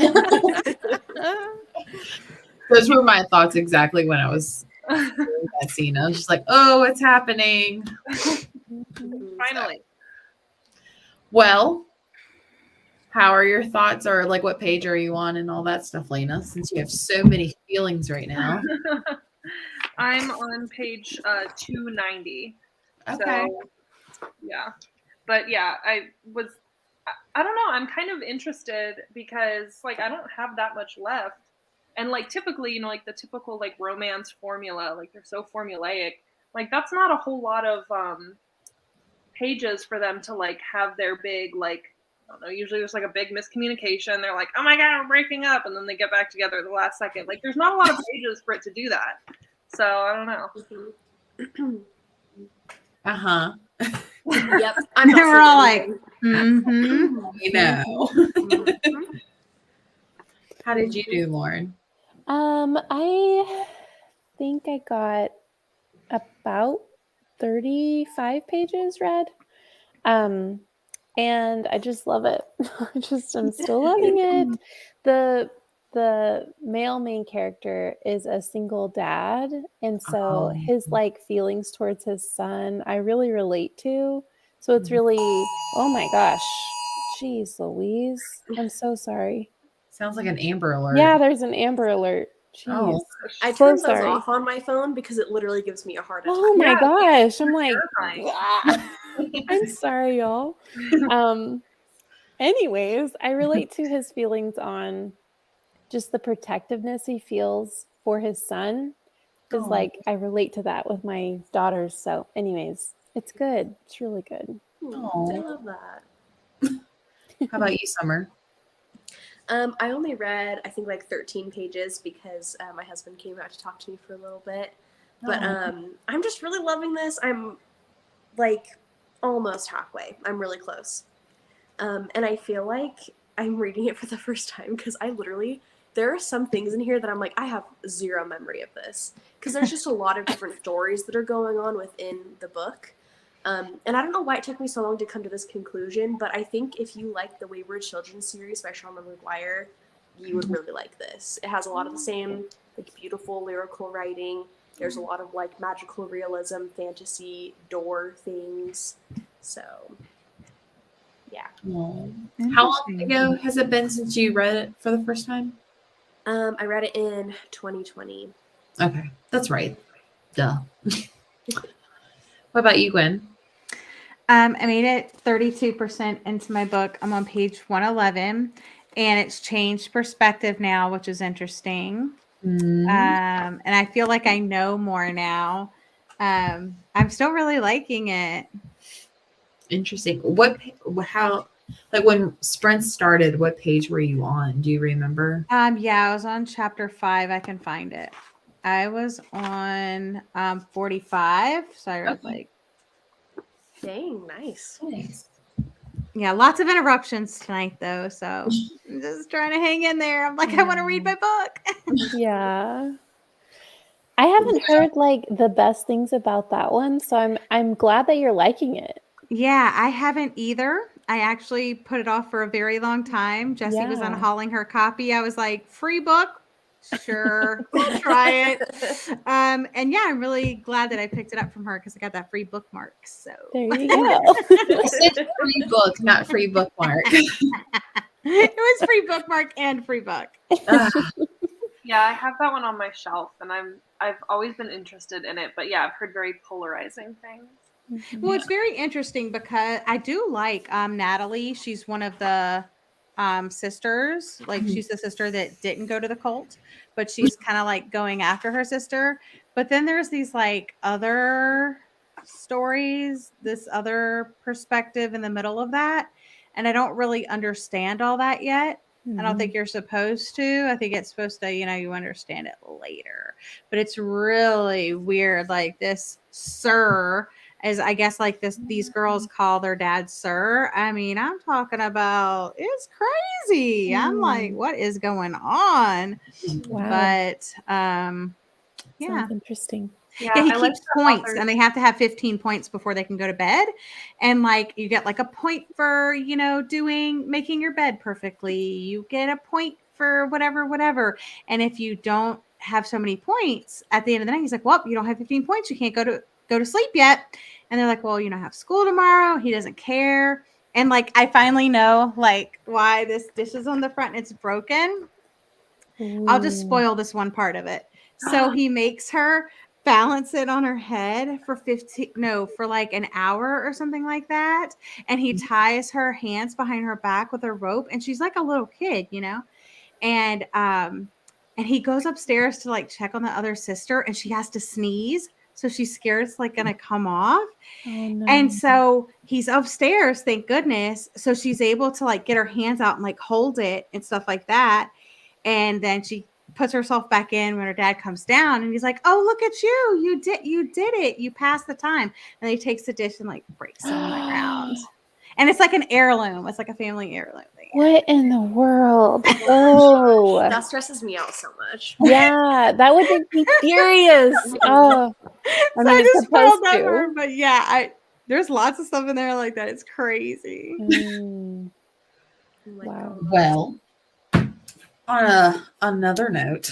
Those were my thoughts exactly when I was in that scene. I was just like, oh, it's happening. Finally. Well, how are your thoughts, or like what page are you on and all that stuff, Lena, since you have so many feelings right now? I'm on page 290. Okay. So, yeah. But yeah, I don't know. I'm kind of interested because like I don't have that much left. And like typically, you know, like the typical like romance formula, like they're so formulaic. Like that's not a whole lot of pages for them to like have their big like I don't know, usually there's like a big miscommunication. They're like, oh my God, we're breaking up. And then they get back together at the last second. Like there's not a lot of pages for it to do that. So I don't know. Uh-huh. Yep. I'm not We're all saying like, mm-hmm. You know. anything. How did you do, Lauren? I think I got about 35 pages read. And I just love it. I'm still loving it. The male main character is a single dad, and so his like feelings towards his son I really relate to. So it's really, oh my gosh. Jeez Louise. I'm so sorry. Sounds like an Amber Alert. Yeah, there's an Amber Alert. Jeez. Oh. I So turned those sorry. off on my phone because it literally gives me a heart attack. Oh my Yeah, gosh. I'm like, terrifying. "Ah." I'm sorry, y'all. Anyways, I relate to his feelings on just the protectiveness he feels for his son. Is Oh. like I relate to that with my daughters. So, anyways, it's good. It's really good. Oh. I love that. How about you, Summer? I only read, I think, like 13 pages because my husband came out to talk to me for a little bit. But I'm just really loving this. I'm like almost halfway. I'm really close. And I feel like I'm reading it for the first time because there are some things in here that I'm like, I have zero memory of this. Because there's just a lot of different stories that are going on within the book. And I don't know why it took me so long to come to this conclusion, but I think if you like the Wayward Children series by Sean McGuire, you would really like this. It has a lot of the same like beautiful lyrical writing. There's a lot of like magical realism, fantasy, door things. So, yeah. Oh. How long ago has it been since you read it for the first time? I read it in 2020. Okay, that's right. Duh. What about you, Gwen? I made it 32% into my book. I'm on page 111, and it's changed perspective now, which is interesting. And I feel like I know more now. I'm still really liking it. Interesting. How, like when Sprint started, what page were you on? Do you remember? Yeah, I was on chapter 5. I can find it. I was on 45. So I read like. Dang, nice. Yeah, lots of interruptions tonight, though. So I'm just trying to hang in there. I'm like, I want to read my book. Yeah. I haven't heard like the best things about that one, so I'm glad that you're liking it. Yeah, I haven't either. I actually put it off for a very long time. Jessie was Yeah. unhauling her copy. I was like, free book? Sure, we'll try it. And yeah, I'm really glad that I picked it up from her because I got that free bookmark. So There you go. It's free book, not free bookmark. it was free bookmark and free book. Yeah, I have that one on my shelf, and I've always been interested in it. But yeah, I've heard very polarizing things. Well, it's very interesting because I do like Natalie. She's one of the sisters. Like she's the sister that didn't go to the cult, but she's kind of like going after her sister. But then there's these like other stories, this other perspective in the middle of that. And I don't really understand all that yet. I don't think you're supposed to. I think it's supposed to, you understand it later. But it's really weird. Like this sir, as I guess like these girls call their dad sir. I mean, I'm talking about it's crazy. I'm like, what is going on? Wow. But yeah. Sounds interesting. Yeah, he I like keeps the points, authors. and they have to have 15 points before they can go to bed. And like you get like a point for, making your bed perfectly. You get a point for whatever. And if you don't have so many points at the end of the night, he's like, well, you don't have 15 points. You can't go to sleep yet. And they're like, well, I have school tomorrow. He doesn't care. And like, I finally know like why this dish is on the front and it's broken. I'll just Ooh. spoil this one part of it. So he makes her balance it on her head for like an hour or something like that. And he ties her hands behind her back with a rope. And she's like a little kid, And he goes upstairs to like check on the other sister and she has to sneeze. So she's scared it's like gonna come off. Oh no. And so he's upstairs, thank goodness. So she's able to like get her hands out and like hold it and stuff like that. And then she puts herself back in when her dad comes down and he's like, oh, look at you. You did it. You passed the time. And he takes the dish and like breaks it on the ground. And it's like an heirloom. It's like a family heirloom thing. What in the world? Oh, That stresses me out so much. yeah, that would make me furious. Oh, I mean, I it's just supposed spoiled that to. part, but yeah, there's lots of stuff in there like that. It's crazy. Mm, Oh my wow. God. Well, on another note,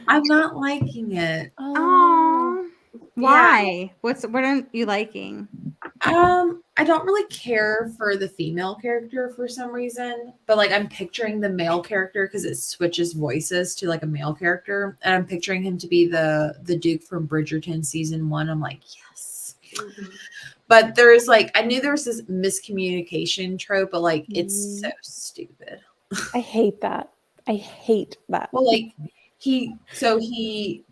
I'm not liking it. Oh, why? What aren't you liking? I don't really care for the female character for some reason, but like I'm picturing the male character because it switches voices to like a male character, and I'm picturing him to be the Duke from Bridgerton season 1. I'm like, yes. Mhm. But there's like I knew there was this miscommunication trope, but like it's so stupid. I hate that. I hate that. Well, like he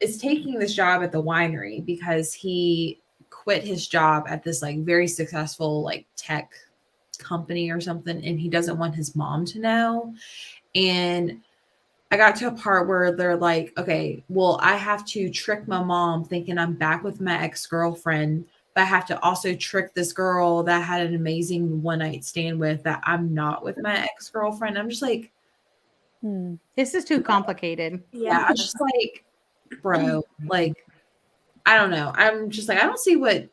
is taking this job at the winery because he quit his job at this like very successful like tech company or something, and he doesn't want his mom to know. And I got to a part where they're like, okay, well, I have to trick my mom thinking I'm back with my ex-girlfriend, but I have to also trick this girl that I had an amazing one night stand with that I'm not with my ex-girlfriend. I'm just like, This is too complicated. yeah, I'm just like, bro, like, I don't know. I'm just like, I don't see what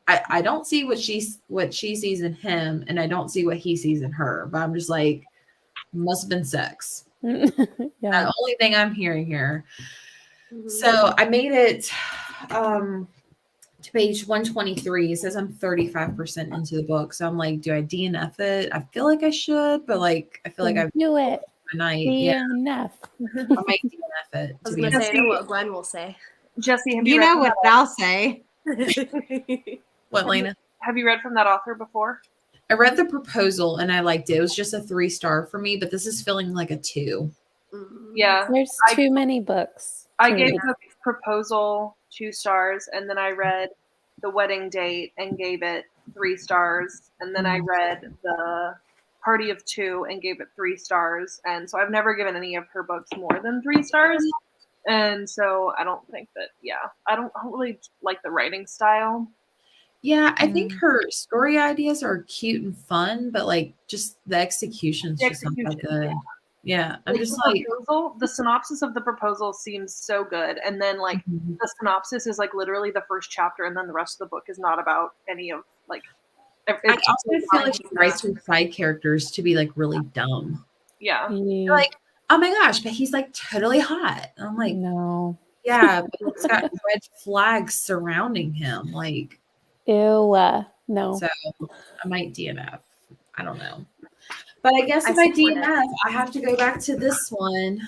I don't see what she sees in him, and I don't see what he sees in her. But I'm just like, must have been sex. Yeah. The only thing I'm hearing here. Mhm. So I made it to page 123. It says I'm 35% into the book. So I'm like, do I DNF it? I feel like I should, but like I feel like I've do it. my night. Yeah, DNF. I might DNF it. I was To going be to say, I honest. know what Gwen will say. Jesse, have You you read know from what I'll say. What, Lena? Have you read from that author before? I read The Proposal and I liked it. It was just a 3-star for me, but this is feeling like a 2. Mhm. Yeah. There's too many books. I to gave read. the Proposal 2 stars, and then I read The Wedding Date and gave it 3 stars, and then I read The Party of 2 and gave it 3 stars. And so I've never given any of her books more than 3 stars. And so I don't think that, I don't really like the writing style. Yeah, I think her story ideas are cute and fun, but like just the execution's just not that good. Yeah, I'm just like, the synopsis of The Proposal seems so good, and then like the synopsis is like literally the first chapter, and then the rest of the book is not about any of like. I also feel like she writes her side characters to be like really dumb. Yeah, You're like, oh my gosh, but he's like totally hot. And I'm like, no. yeah, but it's got red flags surrounding him. Like, Ew. No. so I might DNF. I don't know. But I guess if I I support it. DNF, I have to go back to this one.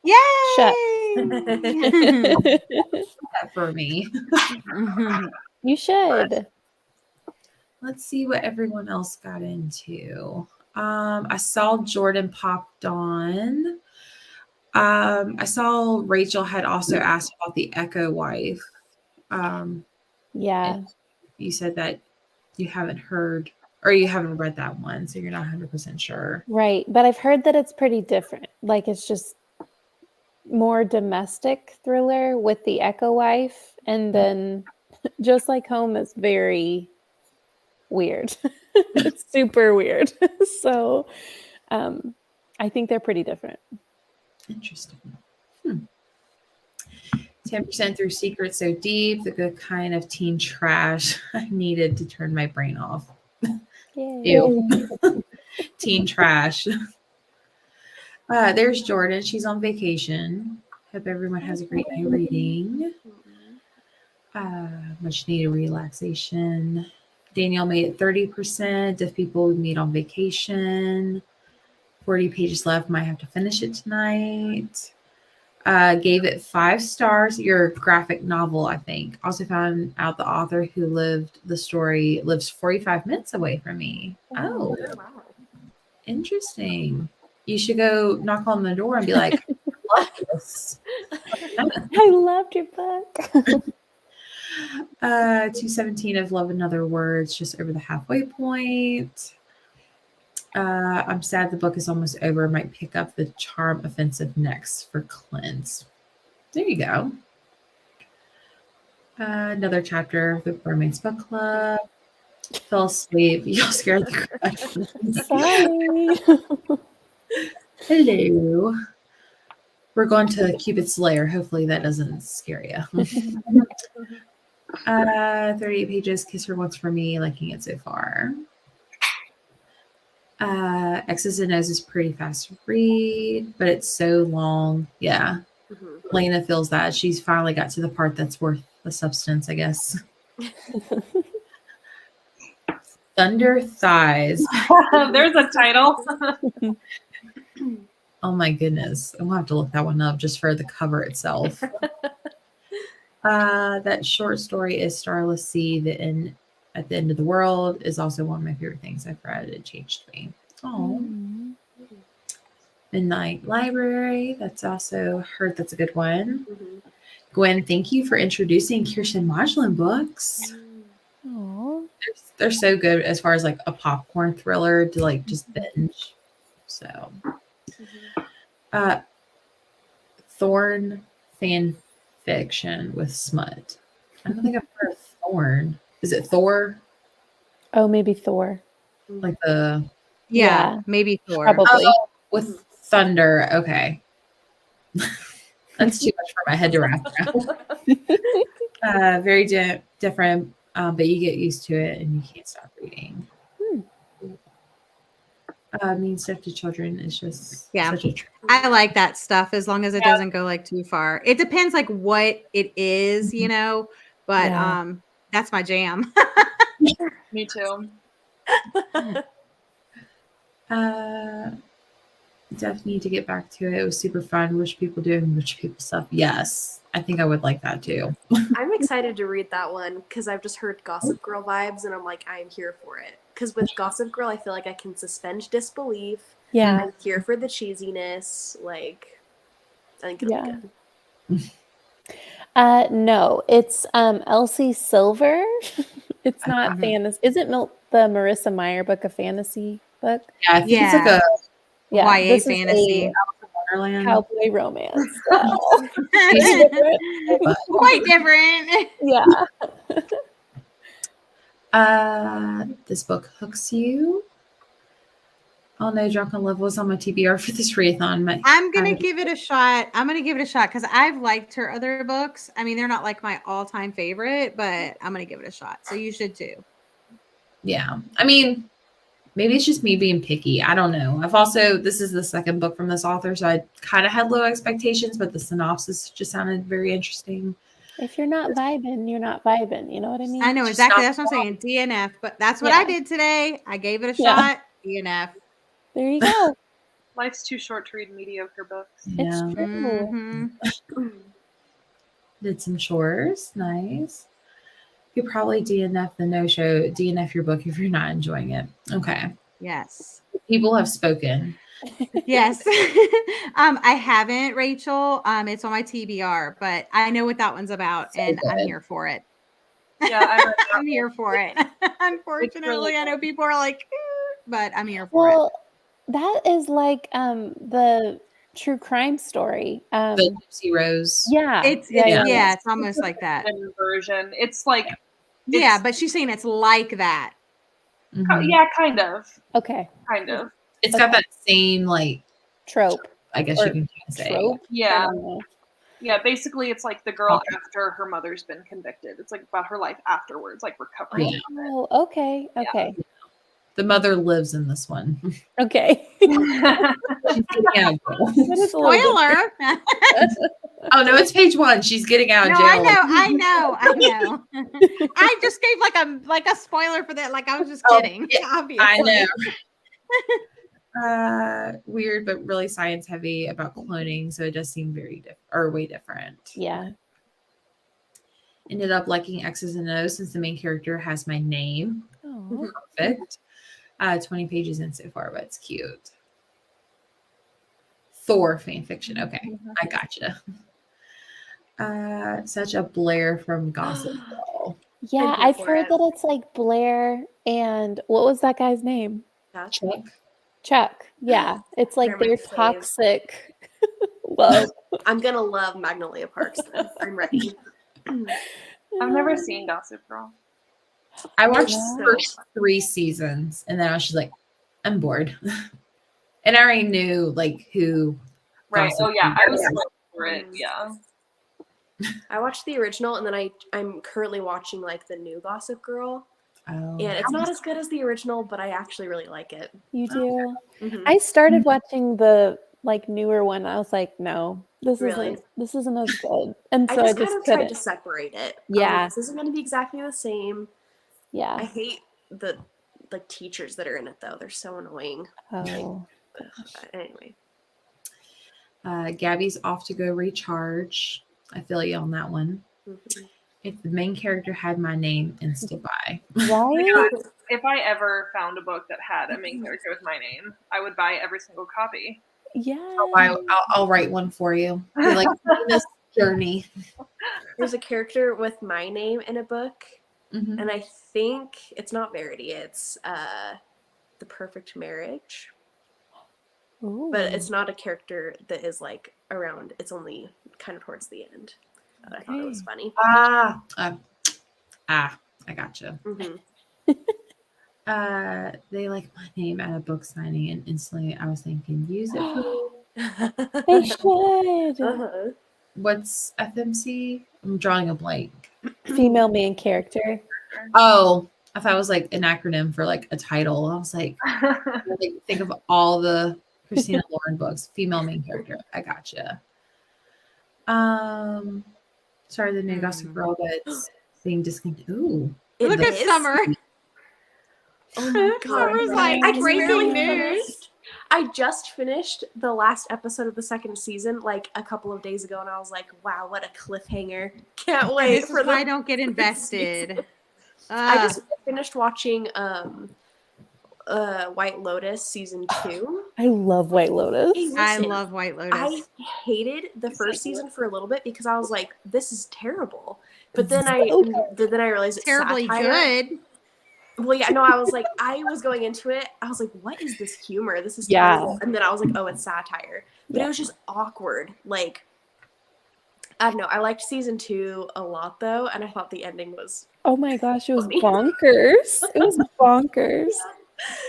Yay! Shut. That for me. You should. Let's see what everyone else got into. I saw Jordan popped on. I saw Rachel had also asked about the Echo Wife. Yeah. You said that you haven't heard or you haven't read that one, so you're not 100% sure. Right. But I've heard that it's pretty different. Like it's just more domestic thriller with the Echo Wife. And then Just Like Home is very weird. It's super weird. So I think they're pretty different. Interesting. 10% through Secrets So Deep, the good kind of teen trash I needed to turn my brain off. Yay. Ew. Teen trash. There's Jordan. She's on vacation. Hope everyone has a great night reading. Much needed relaxation. Danielle made it 30% if people would meet on vacation. 40 pages left. Might have to finish it tonight. Gave it 5 stars. Your graphic novel, I think. Also found out the author who lived the story lives 45 minutes away from me. Oh, Wow. interesting. You should go knock on the door and be like, I love this. I loved your book. 217 of Love in Other Words, just over the halfway point. I'm sad the book is almost over. Might pick up the Charm Offensive next for Cleanse. There you go. Another chapter of the Romance Book Club. Fell asleep. Y'all scared the crap out of me. Sorry. Hello. We're going to Cupid's Lair. Hopefully that doesn't scare you. 38 pages. Kiss Her Once for Me. Liking it so far. Exes and O's is pretty fast to read, but it's so long. Yeah. Lena feels that. She's finally got to the part that's worth the substance, I guess. Thunder Thighs. There's a title. Oh my goodness. I'm gonna have to look that one up just for the cover itself. That short story is Starless Sea, at the End of the World is also one of my favorite things I've read. It changed me. Oh. Midnight Library. That's also heard that's a good one. Gwen, thank you for introducing Kirsten Majlin books. Aww. They're so good as far as like a popcorn thriller to like just binge. So Thorn fan fiction with smut. I don't think I've heard of Thorn. Is it Thor? Oh, maybe Thor. Like the Yeah, maybe Thor. Probably. with thunder. Okay. That's too much for my head to wrap around. Very different, but you get used to it and you can't stop reading. Mean Stuff to Children is just such a treat. I like that stuff as long as it doesn't go like too far. It depends like what it is, you know, but that's my jam. Me too. Definitely need to get back to it. It was super fun. Rich people doing rich people stuff. Yes, I think I would like that too. I'm excited to read that one because I've just heard Gossip Girl vibes and I'm like, I'm here for it. Because with Gossip Girl, I feel like I can suspend disbelief. Yeah. I'm here for the cheesiness. Like, I think it'll be good. No, it's Elsie Silver. It's not fantasy. Is it the Marissa Meyer book a fantasy book? Yeah, I think it's like a YA this fantasy. is Wonderland. cowboy romance. Quite different. Yeah. This book hooks you. Oh no, Drunken Love was on my TBR for this readathon. I'm gonna give it a shot. Because I've liked her other books. I mean, they're not like my all-time favorite, but I'm gonna give it a shot. So you should too. Yeah, I mean, maybe it's just me being picky. I don't know. This is the second book from this author, so I kind of had low expectations, but the synopsis just sounded very interesting. If you're not vibing, you're not vibing. You know what I mean? I know exactly. That's what I'm saying. DNF, but that's what I did today. I gave it a shot. DNF. There you go. Life's too short to read mediocre books. It's Yeah. true. Did some chores. Nice. You probably DNF the no-show. DNF your book if you're not enjoying it. Okay. Yes. People have spoken. Yes. I haven't, Rachel. It's on my TBR, but I know what that one's about, and I'm here for it. Yeah, I read that. I'm here for it. Unfortunately, I know people are like, but I'm here for it. Well, that is like the true crime story. The Gypsy Rose. Yeah. It's yeah. it's almost like that. Version. It's like Yeah, but she's saying it's like that. Mhm. yeah, kind of. Okay. Kind of. It's got that same like Trope. I guess Or you can say. Trope. I Yeah. don't know. Yeah, basically it's like the girl after her mother's been convicted. It's like about her life afterwards, like recovering. Yeah. Oh, okay. Okay. The mother lives in this one. Okay. She's getting out of jail. That is a little different. Spoiler. Oh no, it's page 1. She's getting out of No, jail. I know. I just gave like a spoiler for that. Like I was just kidding. yeah, Obviously. I know. Weird, but really science heavy about cloning, so it does seem very way different. Yeah. Ended up liking X's and O's since the main character has my name. Oh. Perfect. 20 pages in so far, but it's cute. Thor fan fiction. Okay, I gotcha. Such a Blair from Gossip Girl. Yeah, here I've for heard it. that it's like Blair and what was that guy's name? Chuck. Chuck. Yeah. It's like They're my their fave. toxic love. I'm gonna love Magnolia Parks then. I'm ready. I've never seen Gossip Girl. I watched Yeah. the first 3 seasons, and then I was just like, I'm bored. And I already knew like who. Right. Gossip Oh yeah, I was Girl waiting for it. Yeah. I watched the original, and then I'm currently watching like the new Gossip Girl, Oh. and it's not as good as the original, but I actually really like it. You do. Mhm. I started watching the like newer one. I was like, no, this Really? isn't as good. And I so I just just kind of tried couldn't. to separate it. I was like, Yeah. this isn't going to be exactly the same. I Yeah. hate the like teachers that are in it though. They're so annoying. Oh. But anyway, Gabby's off to go recharge. I feel you on that one. Mhm. If the main character had my name, insta buy. Right? If I ever found a book that had a main character with my name, I would buy every single copy. Yeah. I'll write one for you. Be like this journey. There's a character with my name in a book, Mhm. and I think it's not Verity. It's The Perfect Marriage, Ooh. but it's not a character that is like around. It's only kind of towards the end. But I thought it was funny. I gotcha. Mhm. They like my name at a book signing, and instantly I was thinking, use it for They should. Uh-huh. what's FMC? I'm drawing a blank. Female main character. Oh, I thought it was like an acronym for like a title. I was like, think of all the Christina Lauren books, female main character. I gotcha. Sorry, the new Gossip Girl, but it's being discontinued. Ooh, It Look at is? Summer. Oh my god! Summer's like I just breaking barely news. finished. I just finished the last episode of the second season like a couple of days ago, and I was like, "Wow, what a cliffhanger! Can't wait This for is why I the." don't get invested. I just finished watching White Lotus season 2. I love White Lotus. Hey, I listen, love White Lotus. I hated the first season for a little bit because I was like, "This is terrible," but then I realized it's Terribly satire. good. Well, yeah, no, I was like, I was going into it. I was like, what is this humor? This is Yeah. terrible. And then I was like, oh, it's satire. But it was just awkward. Like, I don't know. I liked season 2 a lot, though. And I thought the ending was Oh my gosh, it was Funny. bonkers. It was bonkers.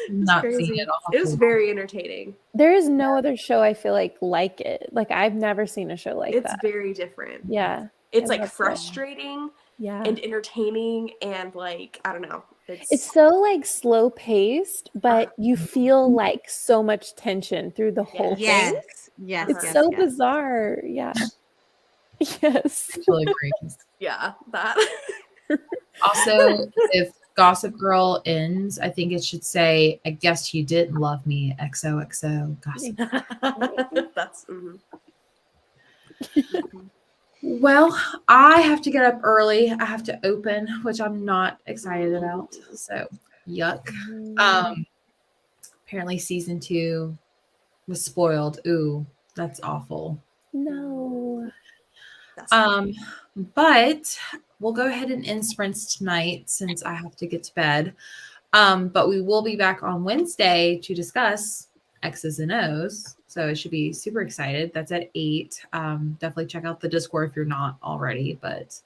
not crazy. seeing it all. It was very entertaining. There is no other show I feel like it. Like I've never seen a show like It's that. very different. Yeah. It's I like love that. frustrating Yeah. and entertaining and like, I don't know. It's so like slow paced, but you feel like so much tension through the whole thing. Yes. Yes. It's yes, so yes. bizarre. Yeah. Yes. It's really great. yeah, that. Also, if Gossip Girl ends, I think it should say, I guess you didn't love me, XOXO Gossip. That's. Mhm. Well, I have to get up early. I have to open, which I'm not excited about. So, yuck. Apparently season 2 was spoiled. Ooh, that's awful. No. But we'll go ahead and end sprints tonight since I have to get to bed. But we will be back on Wednesday to discuss X's and O's. So it should be super excited. That's at 8. Definitely check out the Discord if you're not already. But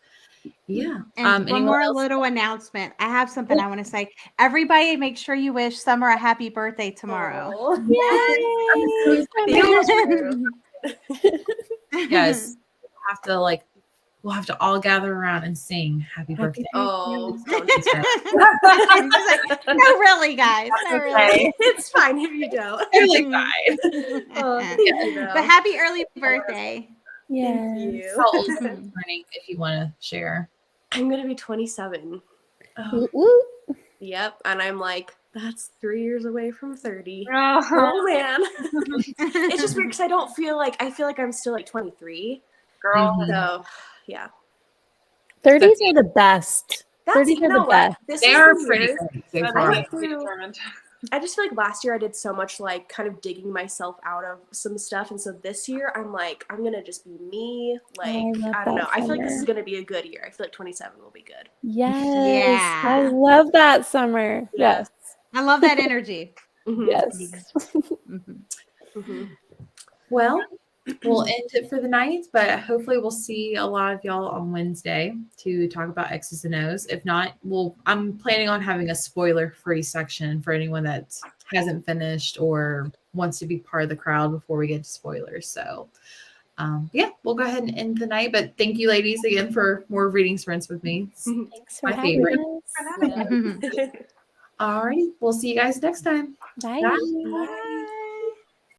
yeah. And one anyone more else? little announcement. I have something I want to say. Everybody, make sure you wish Summer a happy birthday tomorrow. Aw. Yes. We'll have to all gather around and sing happy birthday. Oh, don't I'm just like, no, really, guys. No, really. it's fine if you don't. Totally fine. Oh, thank you, though. But happy early birthday. Yeah. Thank you. How old is this morning, if you want to share? I'm gonna be 27. Oh, Woo. Yep, and I'm like, that's 3 years away from 30. Oh, Oh man, it's just weird because I feel like I'm still like 23. girl. Mhm. So, yeah. 30s are the best. That's 30s you are know the what? best. This they is are the pretty year. good so I far. went be through- determined. I just feel like last year I did so much like kind of digging myself out of some stuff, and so this year I'm like I'm gonna just be me. Like love I don't know. that I feel like this is summer. gonna be a good year. I feel like 27 will be good. Yes. Yeah. I love that summer. Yeah. Yes. I love that energy. Mhm. Yes. Mhm. Mhm. Well, we'll end it for the night, but hopefully we'll see a lot of y'all on Wednesday to talk about X's and O's. If not, I'm planning on having a spoiler-free section for anyone that hasn't finished or wants to be part of the crowd before we get to spoilers. So, yeah, we'll go ahead and end the night. But thank you, ladies, again for more reading sprints with me. It's Thanks for my having favorite. us. Yeah. All right, we'll see you guys next time. Bye. Bye.